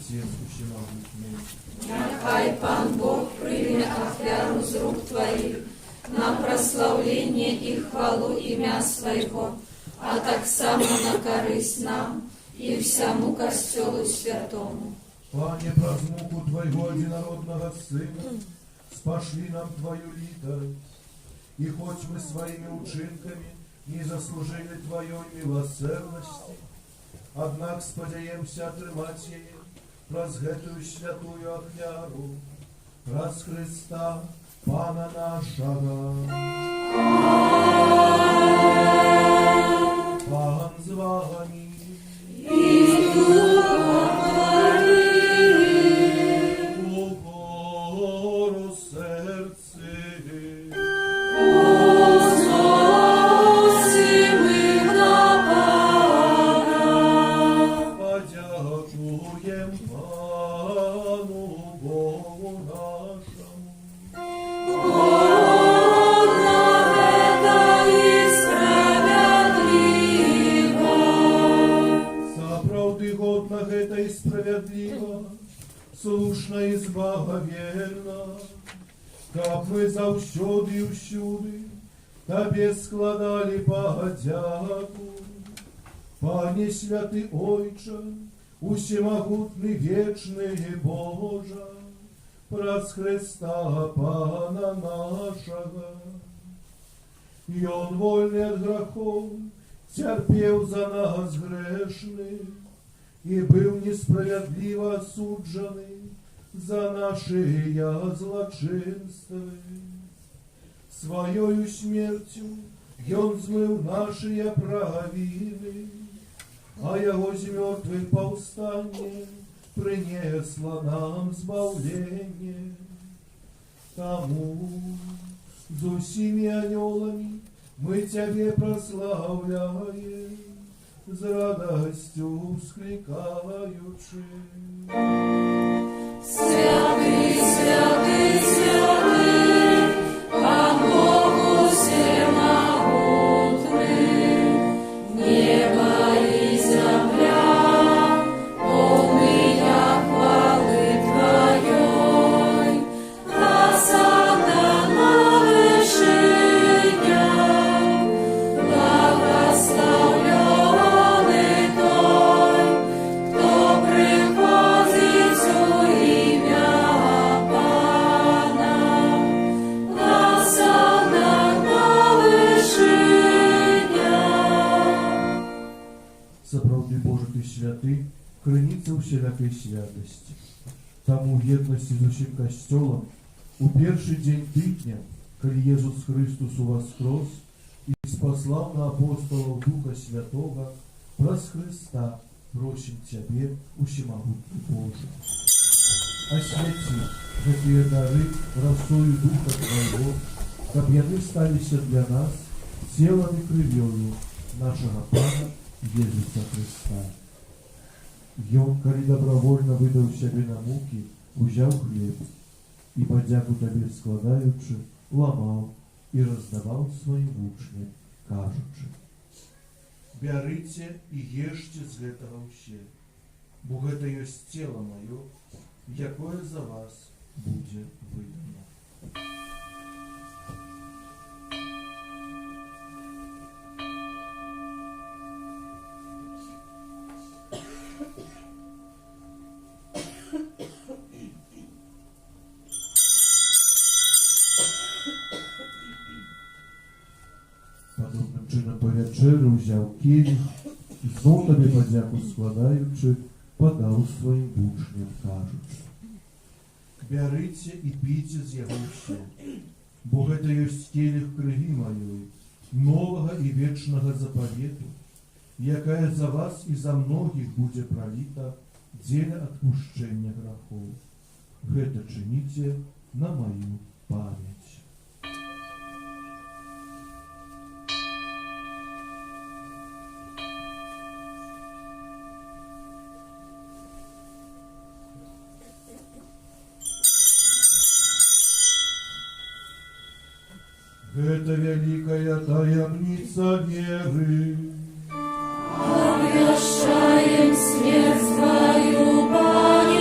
Отец Всемогутний. Нехай Пан Бог прийме ахвяру з рук Твоїх на прославлення і хвалу ім'я Свого, а так само на користь нам і всьому Костьолу святому. Пане, праз муку Твоего одинородного Сына спошли нам Твою литость, и хоть мы своими учинками не заслужили Твоей милосердности, однак сподяемся отрымать ее праз гэтую святую ахвяру, праз Христа, Пана нашего. Пан з вами. Угору серце. Подякуєм Пану Богу нашому. Сапраўды годна гэта і справядліва, слушна і збагаверна, каб мы заўсёды і ўсюды Табе складалі падзяку. Пане святы Ойча, усемагутны вечны Божа, праз Христа Пана нашага. Ён вольны ад грахоў, цярпеў за нас грэшных і быў несправядліва асуджаны за нашыя злачынствы. Сваёю смерцю ён змыў нашыя правіны, а яго з мёртвых паўстанне прынесла нам збаўленне. Таму з усімі анёламі мы Цябе праслаўляем, з радасцю ўсклікаючы. Святы, святы, святы, Пан Бог усемогутный, небо и земля, полные хвалы Твоей, осанна на вершинях, благословленный Той, кто приходит у имя Пана, осанна на вершинях. Сапраўды Божа Ты святы, крыніца усялякай святасці. Таму ў еднасці з усім касцёлам у першы дзень тыдня, калі Езус Христус уваскрос і спаслаў на апостолаў Духа Святога, праз Христа просім Цябе, усемагутны Божа. Асвяці гэтыя дары расою Духа Твайго, каб яны сталіся для нас целам і крывёю нашага Пана Езуса Христа. Ён, калі добровольно выдаў сябе на мукі, узяў хлеб і, падзяку Табе складаючы, ламаў і раздаваў сваім вучням, кажучы: «Бярыце і ешце з гэтага ўсе, бо гэта ёсць цела маё, якое за вас будзе выдано». Падобным чынам па вячэры ўзяў келіх і зноў Табе падзяку складаючы, падаў сваім вучням, кажучы: «Бярыце і піце з яго ўсе, бо гэта ёсць келіх крыві маёй, новага і вечнага запавету, якая за вас і за многіх будзе праліта дзеля адпушчэння грахоў. Гэта чыніце на маю памяць». Гэта вялікая таямніца веры. Обвящаем смерть Твою, Пане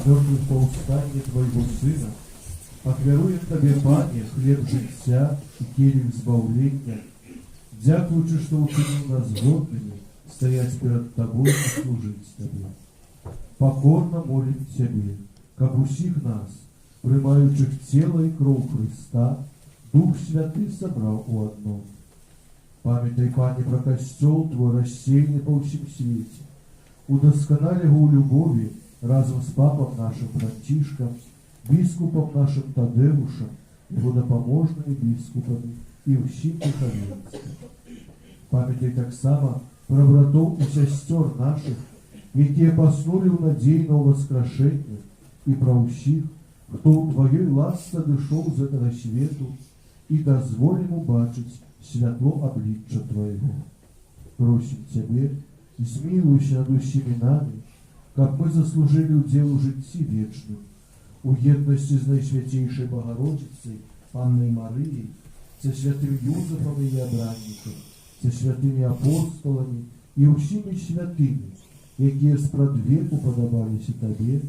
мертвых поустанье Твоего Сына, ахвяруем Табе, Пане, хлеб жыцця и келих збаўлення, дзякуючы, што ўчыніў нас годнымі стаяць перад Табой и служыць Табе. Покорно молим Тебе, каб усіх нас, прымаючых цела і кроў Христа, Дух Святы сабраў у адном. Памятай, Пане, про касцёл Твой рассеяны па ўсім свеце. Удасканали его у любови разом с папом нашим Францишком, бискупом нашим Тадеушем, его допоможными бискупами и усім духовенством. Памятай так само про братов и сестер наших, якія паснули ў надзей на ўваскрашэнне, і пра ўсіх, хто ў Тваёй ласцы адышоў з гэтага свету, і дазволім убачыць святло аблічча Твайго. Просім Цябе, змілуйся над усімі намі, каб мы заслужылі ўдзел у жыцці вечным, у еднасці з Найсвяцейшай Богородицей, Паннай Марыяй, са святым Юзефом і абраннікам, са святымі апостоламі і ўсімі святымі, якія спрадвеку падабаліся Табе,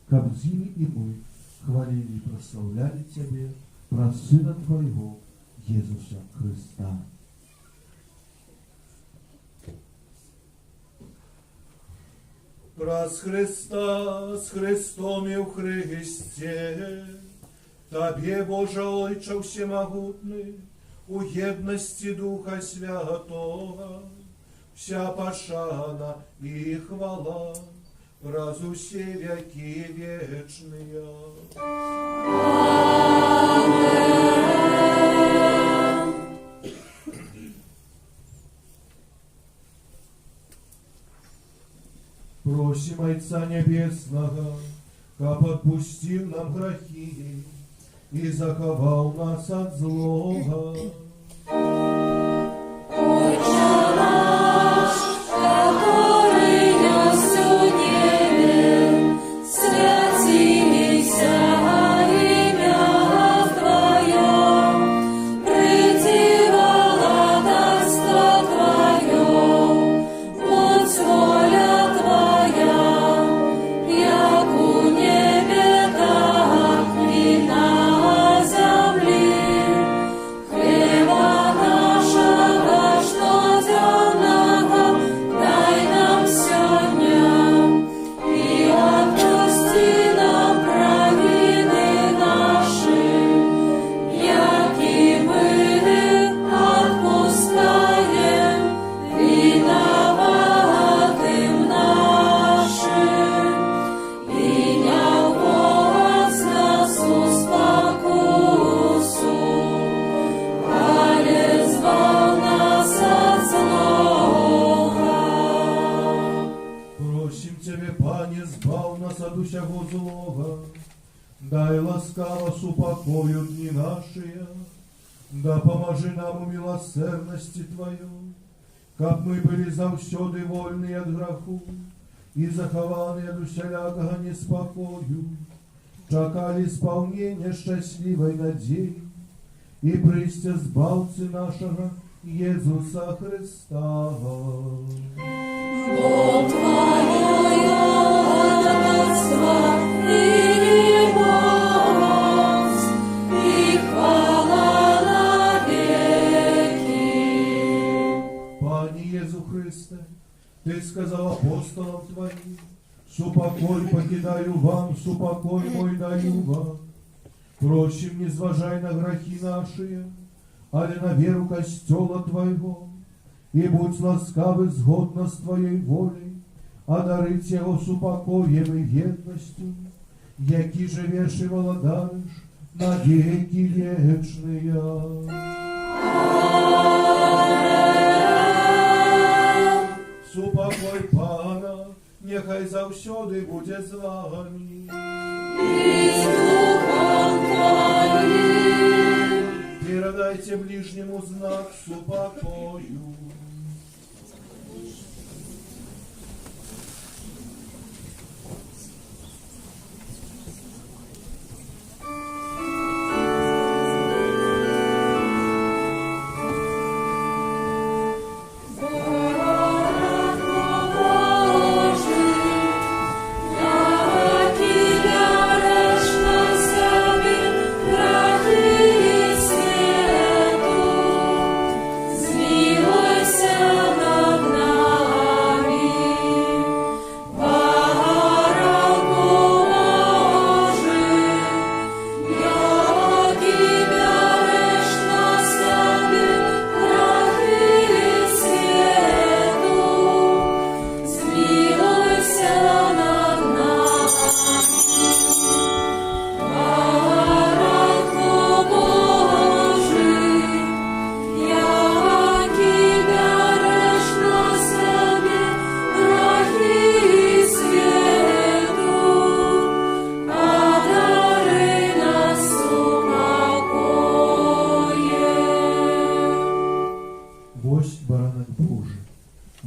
каб з імі і мы хвалілі і праслаўлялі Цябе пра Сына Твайго, Езуса Христа. Праз Христа, з Христом і в Христе, Табе, Боже Ойче всемогутний, у єдності Духа Святого, вся пошана и хвала, раз усе веки вечные. Просим Отца Небесного, каб отпустил нам грехи и заховал нас от злого. Дай ласкаво супокою дни наши, да поможи нам у милосердности Твою, каб мы были завсёды вольны от греху и захованы от усялякого неспокою, чакали исполнения счастливой надеи и пристя збавцы нашего Иисуса Христа. Бог Твое отцва и милость, и хвала навеки. Пане Иисус Христе, Ты сказал апостолам Твоим: супокой покидаю вам, супокой мой даю вам. Просим, не зважай на грехи наши, але на веру костела Твоего, и будь ласкавый згодно с Твоей волей, одарить его супокоем и верностью, яки живешь и владаешь на веки вечные. Супокой Пана, нехай завсёды буде з вами. И с Духом Твоим. Передайте ближнему знак супокою. Боже, яки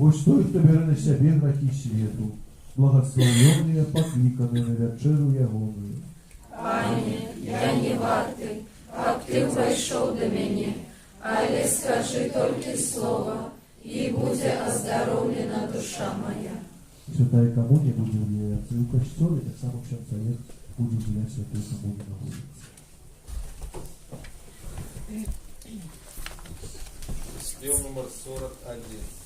Вось той, хто бере на сябе грахі свету, благословенные, покликанные на вечеру ягоную. Пане, я не вартий, каб ти увайшов до мене, але скажи тільки слово, і буде оздоровлена душа моя. Святая коммуния будет являться и в костеле, так само в человек будет являть святую коммунию на улице. Спел номер 41.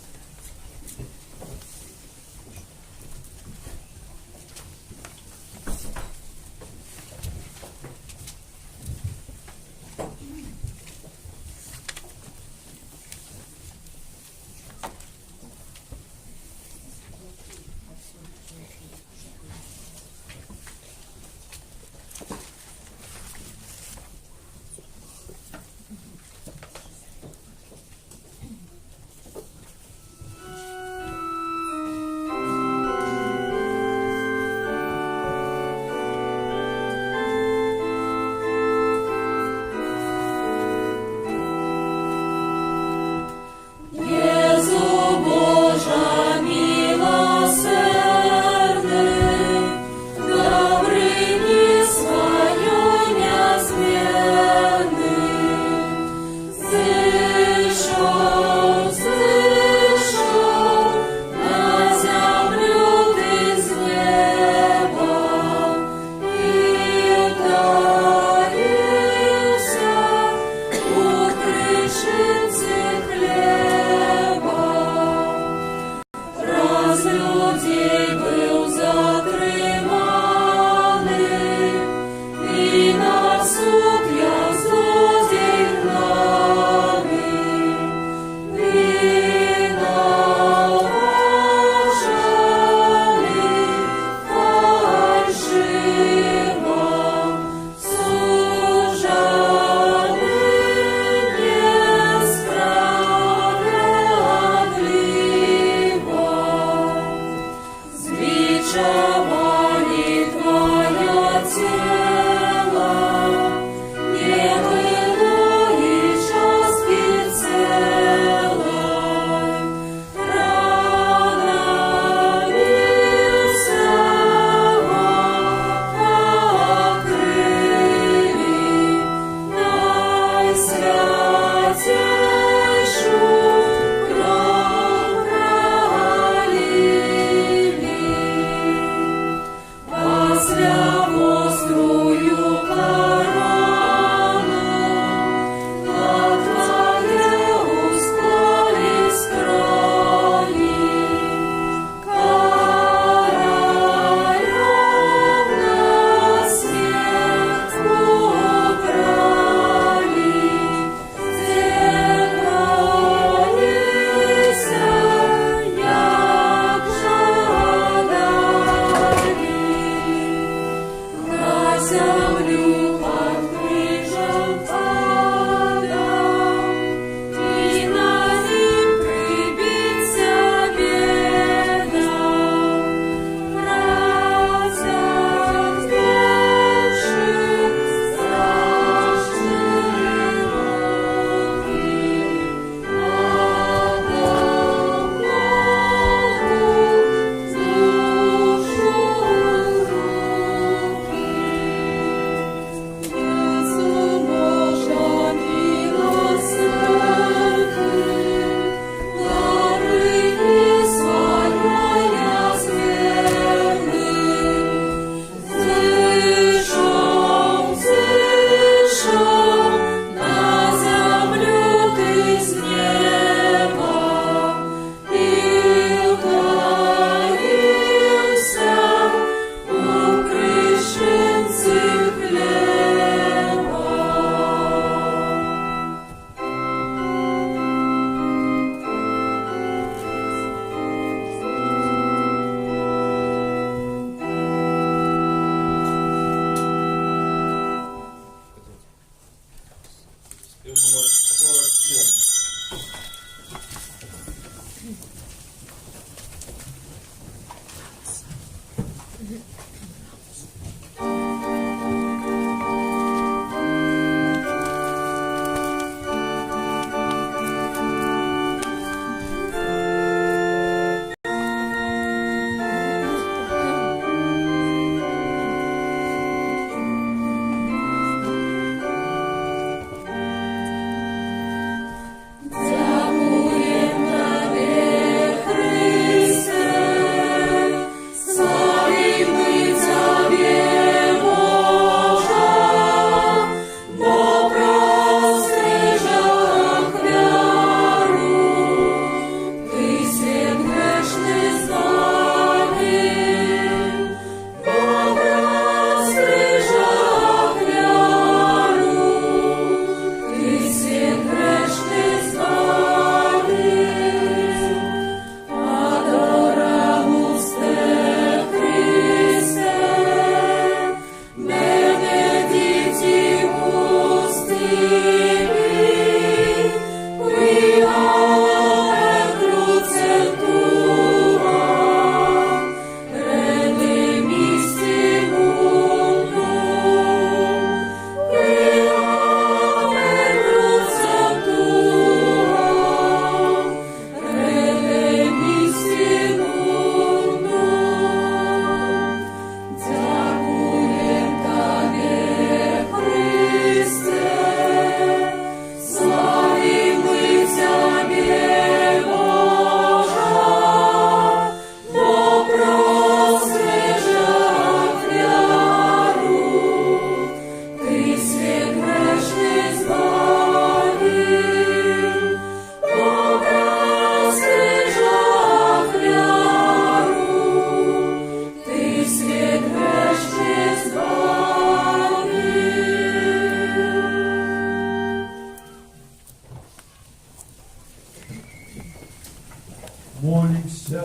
радуйся.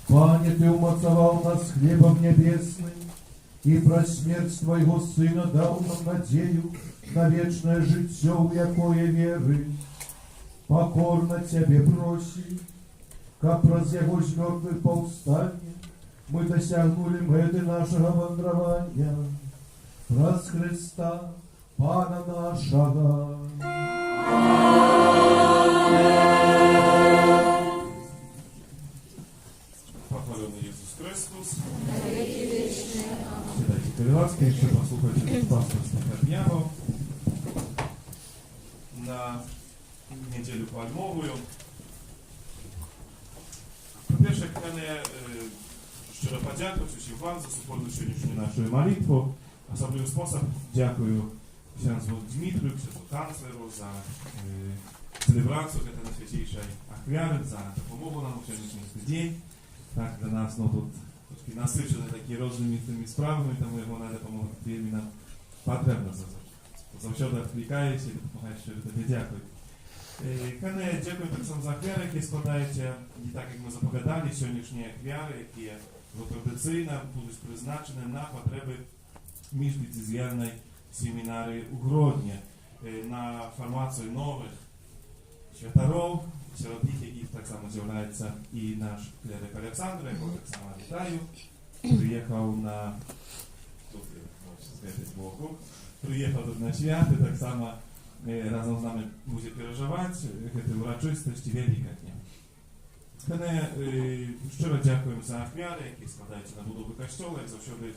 Пане, Ты умацовал нас хлебом небесным, и про смерть Твоего Сына дал нам надею на вечное житье, якое веры. Покорно Тебе просим, как праз Его з мертвых повстання мы досягнули мети нашего вандрования. Праз Христа, Пана нашего. Похваленный Иисус Христос. Сідайте, Калилацкий, ще послухайте пасторських об'явок. На неделю пальмовую. По-перше, я щиро подякувати всім вам за супольну сьогоднішню нашу молитву. Особливий спосіб дякую ксензу Дмитрию, ксензу канцлеру за целебрацию этой святейшей ахвяры, за допомогу нам в сьогоднішній день. Так, для нас, тут трошки насичені такі різними тими справами, тому його треба допомогти вельми нам потрібно. Завжди відкликаюся і допомагаю, що тобі дякую. Кане, дякую так само за ахвяри, які складаються, і так як ми заповідали, сьогоднішні ахвяри, які традиційно будуть призначені на потреби міждицизіальної семінарії у Гродні, на формацію нових святарів, серед яких так само з'являється і наш клерик Олександр, якого так само вітаю, приїхав на, тут можна сказати Богу, приїхав тут на святи, так само разом з нами буде переживати ці урочистості Великодня. Кане, щиро дякуємо за ахвяри, які складаються на будову костьола, як завжди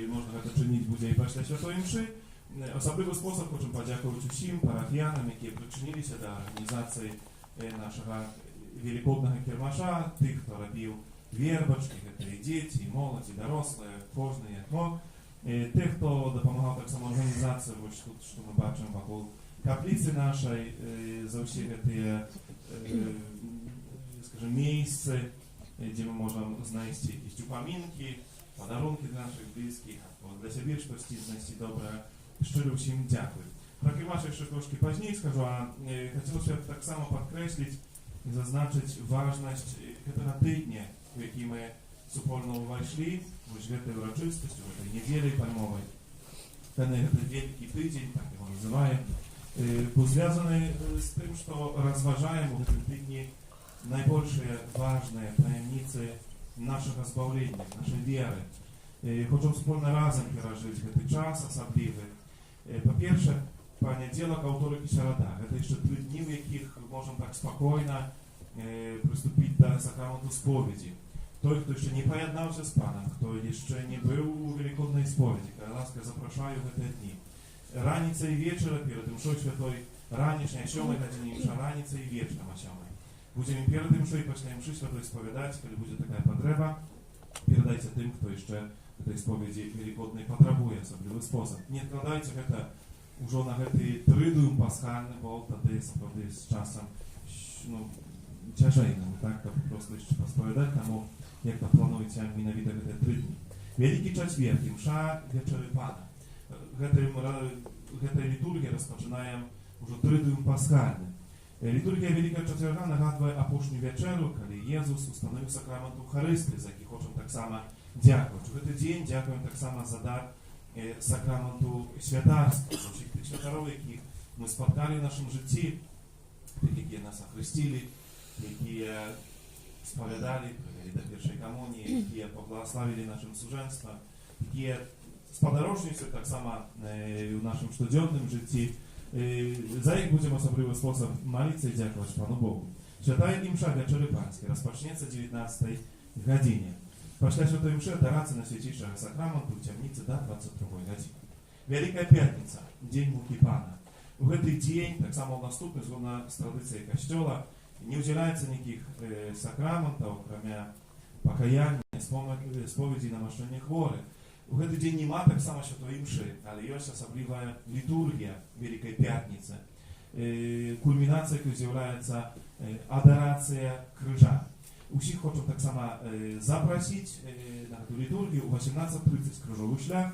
можна це чинити буде і після Святої Мши. Особливий спосіб хочемо подякувати всім парафіянам, які причинилися до організації нашого Великодного кермаша, тих, хто робив вербочки, це і діти, і молодь, і дорослі, кожен як мог. Тих, хто допомагав так само організації, ось тут, що ми бачимо вокруг каплиці нашої, за всі ці, скажімо, місця, де ми можемо знайти якісь упомінки, подарунки для наших близьких, для себе щось знайти добре. Щиро всім дякую. Про кермаша ще трошки пізніше скажу, а хотілося б так само підкреслити і зазначити важність цього тижня, в який ми супольно увійшли, в цій урочистості, в цій неділі пальмовій. Це великий тиждень, так його називаємо, був зв'язаний з тим, що розважаємо в цьому тижні найбільші важні таємниці нашого збавлення, нашої віри. Хочемо спільно разом пережити цей час особливий. По-перше, понеділок, вівторок і середа. Це ще 3 дні, в яких можемо так спокійно приступити до сакраменту сповіді. Той, хто ще не поєднався з Паном, хто ще не був у Великодній сповіді, ласка, запрошую в ці дні. Раніця і вечора, перед Мшою Святої, ранішня, 7 годині Мша, раніця і вечором о 7. Будемо перед Мшою, після Мши Святої сповідати, коли буде така потреба, передайте тим, хто ще этой споведи Великодной потребує особливий спосіб. Не відкладайте це уже на цей тридум пасхальний, бо тоді справді з часом тяжейним, так, просто ще посповідати, тому як то планується міновіто ці 3 дні. Великий четверг, Мша Вечери Пана. Этой литургии розпочинаємо уже тридум пасхальний. Літургія Великого Четверга нагадує апошню вечеру, коли Єсус установив сакрамент Ухаристії, за який хочемо так само дякувати. В цей день дякуємо так само за дар сакраменту святарства, за всіх тих святарів, яких ми споткали в нашому житті, які нас охрестили, які сповідали, привели до першої комунії, які поблагословили нашим служенством, які сподорожнюються так само в нашому щоденному житті. За їх будемо особливий спосіб молитися і дякувати Пану Богу. Святая Мша Вечери Панської розпочнеться о 19 годині. Після Святої Мши дараться на святейшего сакраменту в темнице до 22 години. Велика П'ятниця, День муки Пана. В цей день, так само наступний, згодно з традицією Костьола, не уділяється ніяких сакраментів, крім покаяння, сповіді на мощення хворих. У цей день нема так само Святої Мши, але є особлива літургія Великої П'ятниці, кульмінація, якою з'являється адорація крижа. Усіх хочу так само запросити на цю літургію у 18:30 крижовий шлях,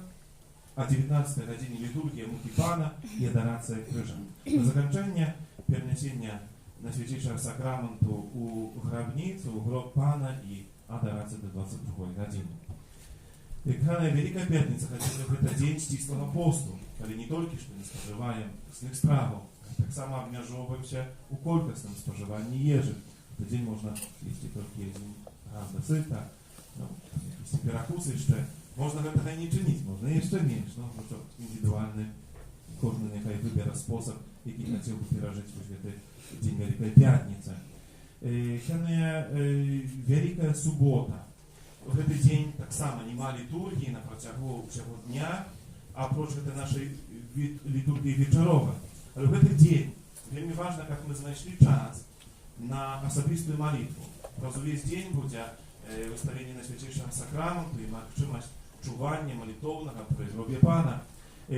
о 19 годині літургія муки Пана і адорація крижа. На закінчення перенесення Najświętszego Sakramentu u grabnicy, u grоб Pana i adoracja do 22 godziny. Kochane, Wielka Piątnica, chociaż to dzień ścisłego postu, ale nie tylko, że nie spożywają snych strawów, tak samo obmierzowują się u kolkostnym spożywaniu jeży. W ten dzień można jeść tylko jeden raz do syta, no, jakieś pierakusy jeszcze. Można tego nie czynić, można jeszcze mniej, no, bo to indywidualny, każdy niechaj wybiera sposób, jaki chciałby przeżyć w święty dzień Wielkiej Piątnicy. Kochane, Wielka Sobota. W ten dzień tak samo nie ma liturgii na przeciągu całego dnia, a oprócz tej naszej liturgii wieczorowej. Ale w ten dzień bardzo ważne, jak my znaleźli czas na osobistą modlitwę. Rozumiem, dzień będzie wystawienie Najświętszego Sakramentu i możliwość czuwania modlitewnego przy grobie Pana.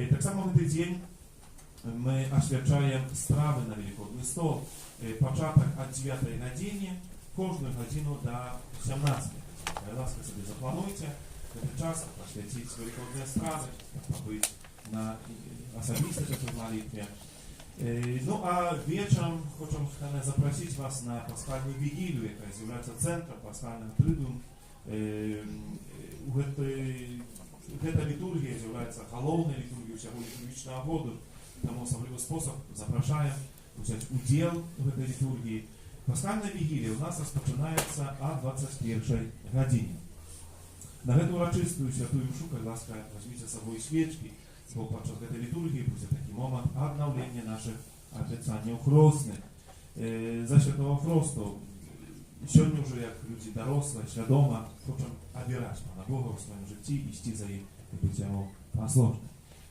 Tak samo w ten dzień my oświadczamy strawy na Wielkodny Stol. Początek od 9 godziny, każdą godzinę do 18. Ласка sobie zaplanujcie ten czas, poświęcić wielkodne strawy, pobyć na osobistej takiej modlitwie. No a wieczorem chcę zaprosić was na paschalną wigilię, jaka jest centrum paschalnym Trydum. Эта литургия является головной литургией всего литургичного года. Тому особливий спосіб запрошуємо взяти уділ в этой литургии. Пасхальная вигилия у нас розпочинається о 21 годині. На эту урочистую святую мшу, будь ласка, возьмите с собой свечки, бо подчас этой литургии будет такий момент обновления наших обіцянь хрестних. За святого Хресту сьогодні вже, як люди дорослі, свідомо, хочемо обирати Пана Бога в своєму житті і йти за їх і бути йому послушним.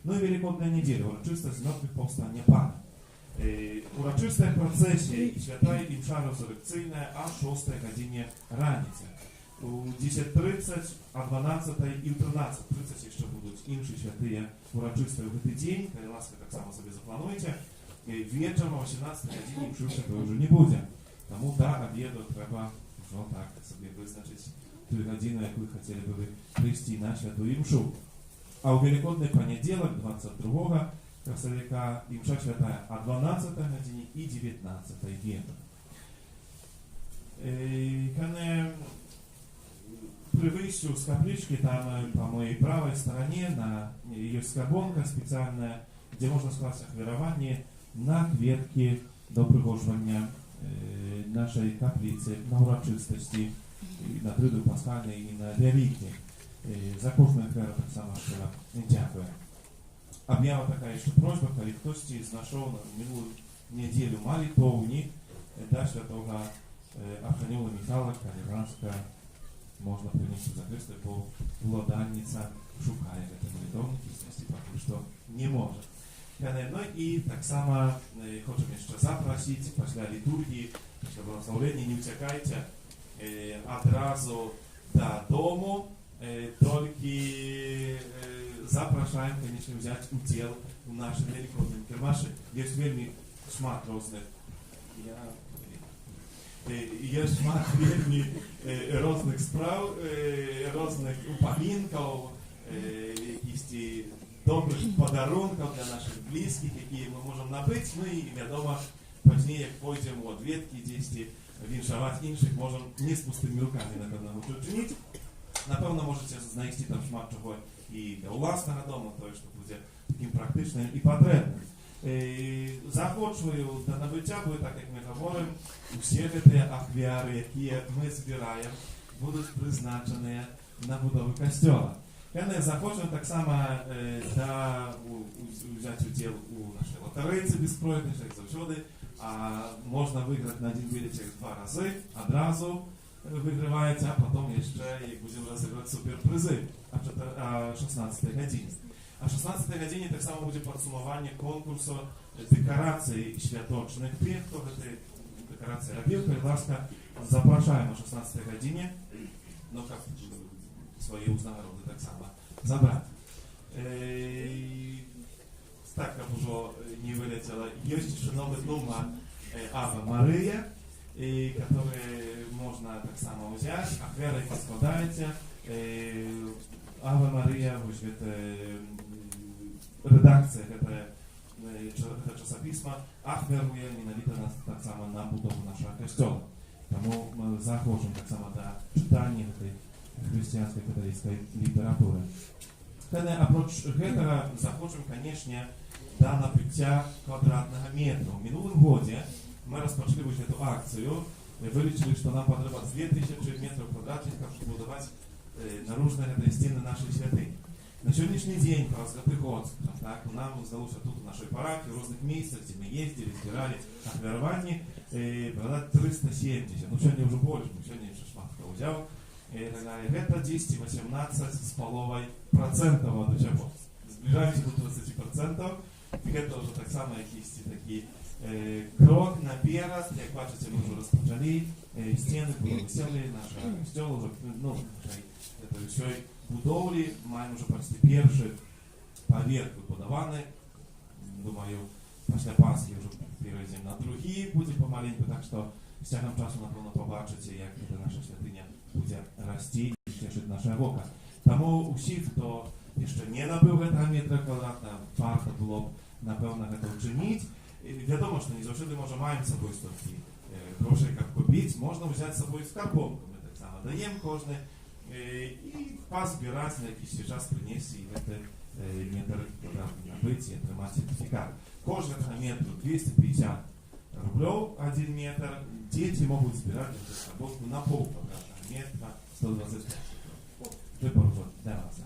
Ну і Великодна неділя, урочистость мертвих повстання Пана. Урочистая процесія і свята і мша резурекційна о 6 годині раніці. У 10:30, о 12 і в 13:30 ще будуть інші святі урочисті в цей день. Коли ласка, так само собі заплануйте. Вечором о 18 годині мшу святої вже не буде. Тому до обіду треба вже так собі визначити ту годину, яку хотіли б ви прийти на святую мшу. А у Великодний понеділок, 22 красовика, и мша святая о 12 године и 19 вечера. При выезде с каплички, там по моей правой стороне, ее скорбонка специальная, где можно скласть охвирование на кветки до пригоживания нашей каплицы, на урочистости, на Триду Пасхальной и на Великие. За кожную хвера так само щиро дякую. Об'ява така, що просьба, коли хтось знайшов на минулу неділю молитовні до святого Архангела Михайла Калігранська, можна принести за Христа, бо владанниця шукає цей молитовник, і поки що не може. Ну і так само хочемо ще запросити після літургії, після благословення, не втікайте одразу додому, тільки zapraszam, koniecznie wziąć udział w naszym Wielkodnym Kiermaszy. Jest wiele szmat różnych. Jest szmat wiele różnych spraw, różnych upominków, jest dobrych podarunków dla naszych bliskich, jakie my możemy nabyć. No i wiadomo, później jak pójdziemy u odwiedki, gdzieś winszować innych, możemy nie z pustymi rukami na pewno uczynić. Na pewno możecie znaleźć tam szmat czego і для власного дому, то, що буде таким практичним і потрібним. Заохочую до набуття, бо так як ми говоримо, усі ці ахвяри, які ми збираємо, будуть призначені на будову костюла. Я захочу так само взяти уділ у нашій лотерейці безпрограшних, як завжди, а можна виграти на один білетик 2 рази, одразу виграваєте, а потім ще будемо розіграти суперпризи о 16 годині. О 16 годині так само буде підсумування конкурсу декорацій святочних. Тих, хто ці декорації робив, будь ласка, запрошуємо о 16 годині, ну як свої узнагороди так само забрати. Так, як вже не вилетіло, є ще новий номер Ава Марія, который можно так само взять, ахвяры складаете, Ава Мария, это редакция, это гэта часапісма ахвяруе менавіта нас таксама на будову нашага касцёла. Таму мы заходзім таксама да чытання гэтай хрысціянскай каталіцкай літаратуры. Апроч гэтага заходзім, канешне, да набыцця квадратнага метра. У мінулым годзе мы распачалі вось эту акцыю, вылічылі, што нам патрэба 2000 метраў квадратных, каб будаваць наружныя гэтыя сцены нашай святыні. На сённяшні дзень, праз гэты год, так, нам здалося тут у нашай парафіі, у розных месцах, дзе мы ездзілі, збіралі ахвяраванні, прадаць 370. Ну, сёння ўжо больш, бо сёння яшчэ шмат хто ўзяў. Гэта 10-18% ад усяго. Збліжаемся до 20%. Гэта ўжо таксама якісьці такі крок наперад. Як бачыце, мы ўжо распачалі, сцены выселі, наша касцёл ўжо, ну, гэта ўсёй будоўлі, маем уже почти першы паверх выбудаваны. Думаю, пасля Пасхі ўжо перайдзем на другі, будзе памаленьку, так што з цягам часу, напэўна, пабачыце, як гэта наша святыня будзе расці і цешыць наша вока. Таму усіх, хто яшчэ не набыў гэтага метра квадратна, варта было б, напэўна, гэта ўчыніць. Вядома, што не заўсёды можа маем з сабой столькі грошай, каб купіць, можна ўзяць з сабой скарбонку. Мы таксама даем кожны і пазбіраць на якийсь час прынесці гэты метр квадратны набыць і атрымаць сертыфікат. Кожнага метру 250 рублёў 1 метр. Дзеці могуць збіраць гэту скарбонку на пол квадратнага метра 125 рублёў. Выбор ужо для вас.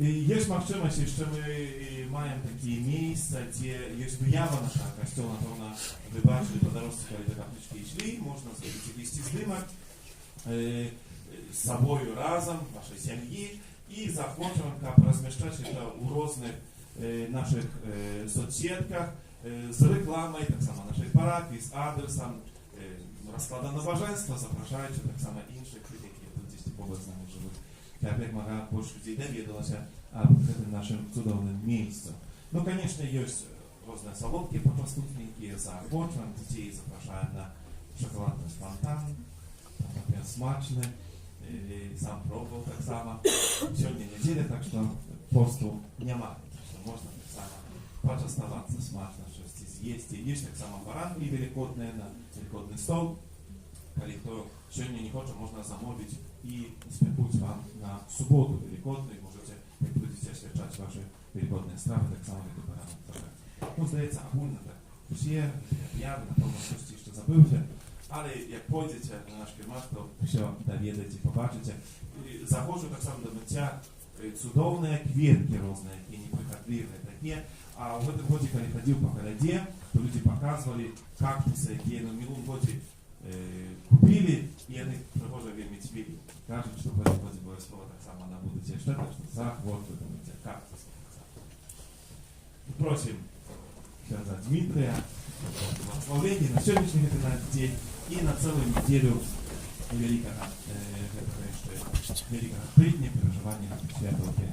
Ёсць магчымасць, яшчэ мы маем такія месца, дзе ёсць выява нашага касцёла. Напэўна, вы бачылі па дарожцы, калі да каплічкі ішлі, можна зрабіць якісьці здымак з сабою разам, вашай сям'і, і захочам, каб размяшчаць гэта ў розных нашых соцсетках з рэкламай, таксама нашай парафіі, з адресам, расклада набажэнства, запрашаючы таксама іншых, якія тут дзесьці побач з намі жывуць, каб як мага больш людзей даведалася аб гэтым нашым цудоўным месцам. Ну, канешне, ёсць розныя салодкі папаступнікі, захочам, дзяцей запрашаем на шакаладны фонтан, например, смачны, сам пробовал таксама. Сёння нядзеля, так што посту няма, так што можна таксама пачаставацца смачна, штосьці з'есці. Ёсць таксама баранкі велікодныя на велікодны стол. Калі хто сёння не хоча, можна замовіць і спякуць вам на суботу велікодную. Можете, як будзеце асвячаць вашы велікодныя стравы, таксама гэты баранок забраць. Ну, здаецца, агульна так усе аб'явы, напэўна, штосьці яшчэ забыўся. Але як пойдзеце на наш кірмаш, то ўсё даведаеце, пабачыце. Заходжу таксама да мыцця цудоўныя кветкі розныя, якія непрыхадлівыя такія. А ў гэтым годзе, калі хадзіў па гарадзе, то людзі паказвалі кактусы, якія на мінулым годзе купілі, і яны прыгожа вельмі цвілі. Кажуць, што ў гэтым годзе абавязкова таксама набудуць яшчэ, так што заходжу да мыцця кактусы. Просім князя Дмітрія благословення на сённяшні гэты дзень і на цэлую нядзелю вялікага гэтага яшчэ вялікага тыдня перажывання святого дня.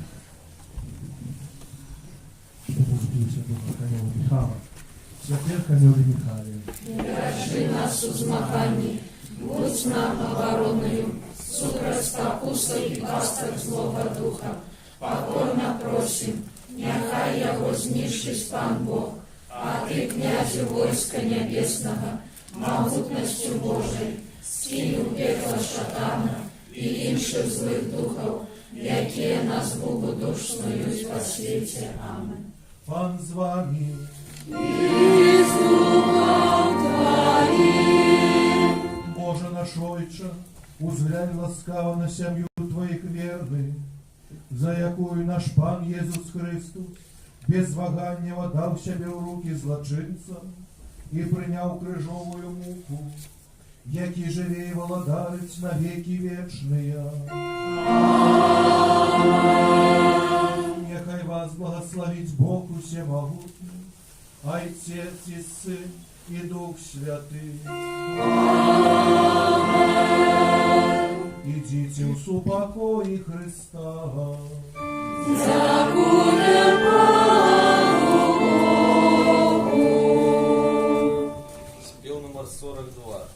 Святых Камёлі Михайле, Беражы нас у змаганні, будь нам абароною, супраць спакусаў і пастак злога духа. Пакорна просім, няхай яго знішчыць Пан Бог, а ты, князю войска нябеснага, магутнасцю Божай, скінь у пекла шатана і іншых злых духаў, якія на згубу душ снуюць па свеце. Амен. Пан з вами. І з духом твоїм. Боже наш Ойче, узглянь ласкаво на сям'ю Твоїх вірних, за якою наш Пан Єсус Христос без вагання отдав себе в руки злочинцам і прийняв крижовую муку, який живе і владарець на веки вечные. Нехай вас благословить Бог усемогутний, Отец и Сын и Дух Святый. Идите в супокой Христа. Дякуємо Богу. Спів номер 42.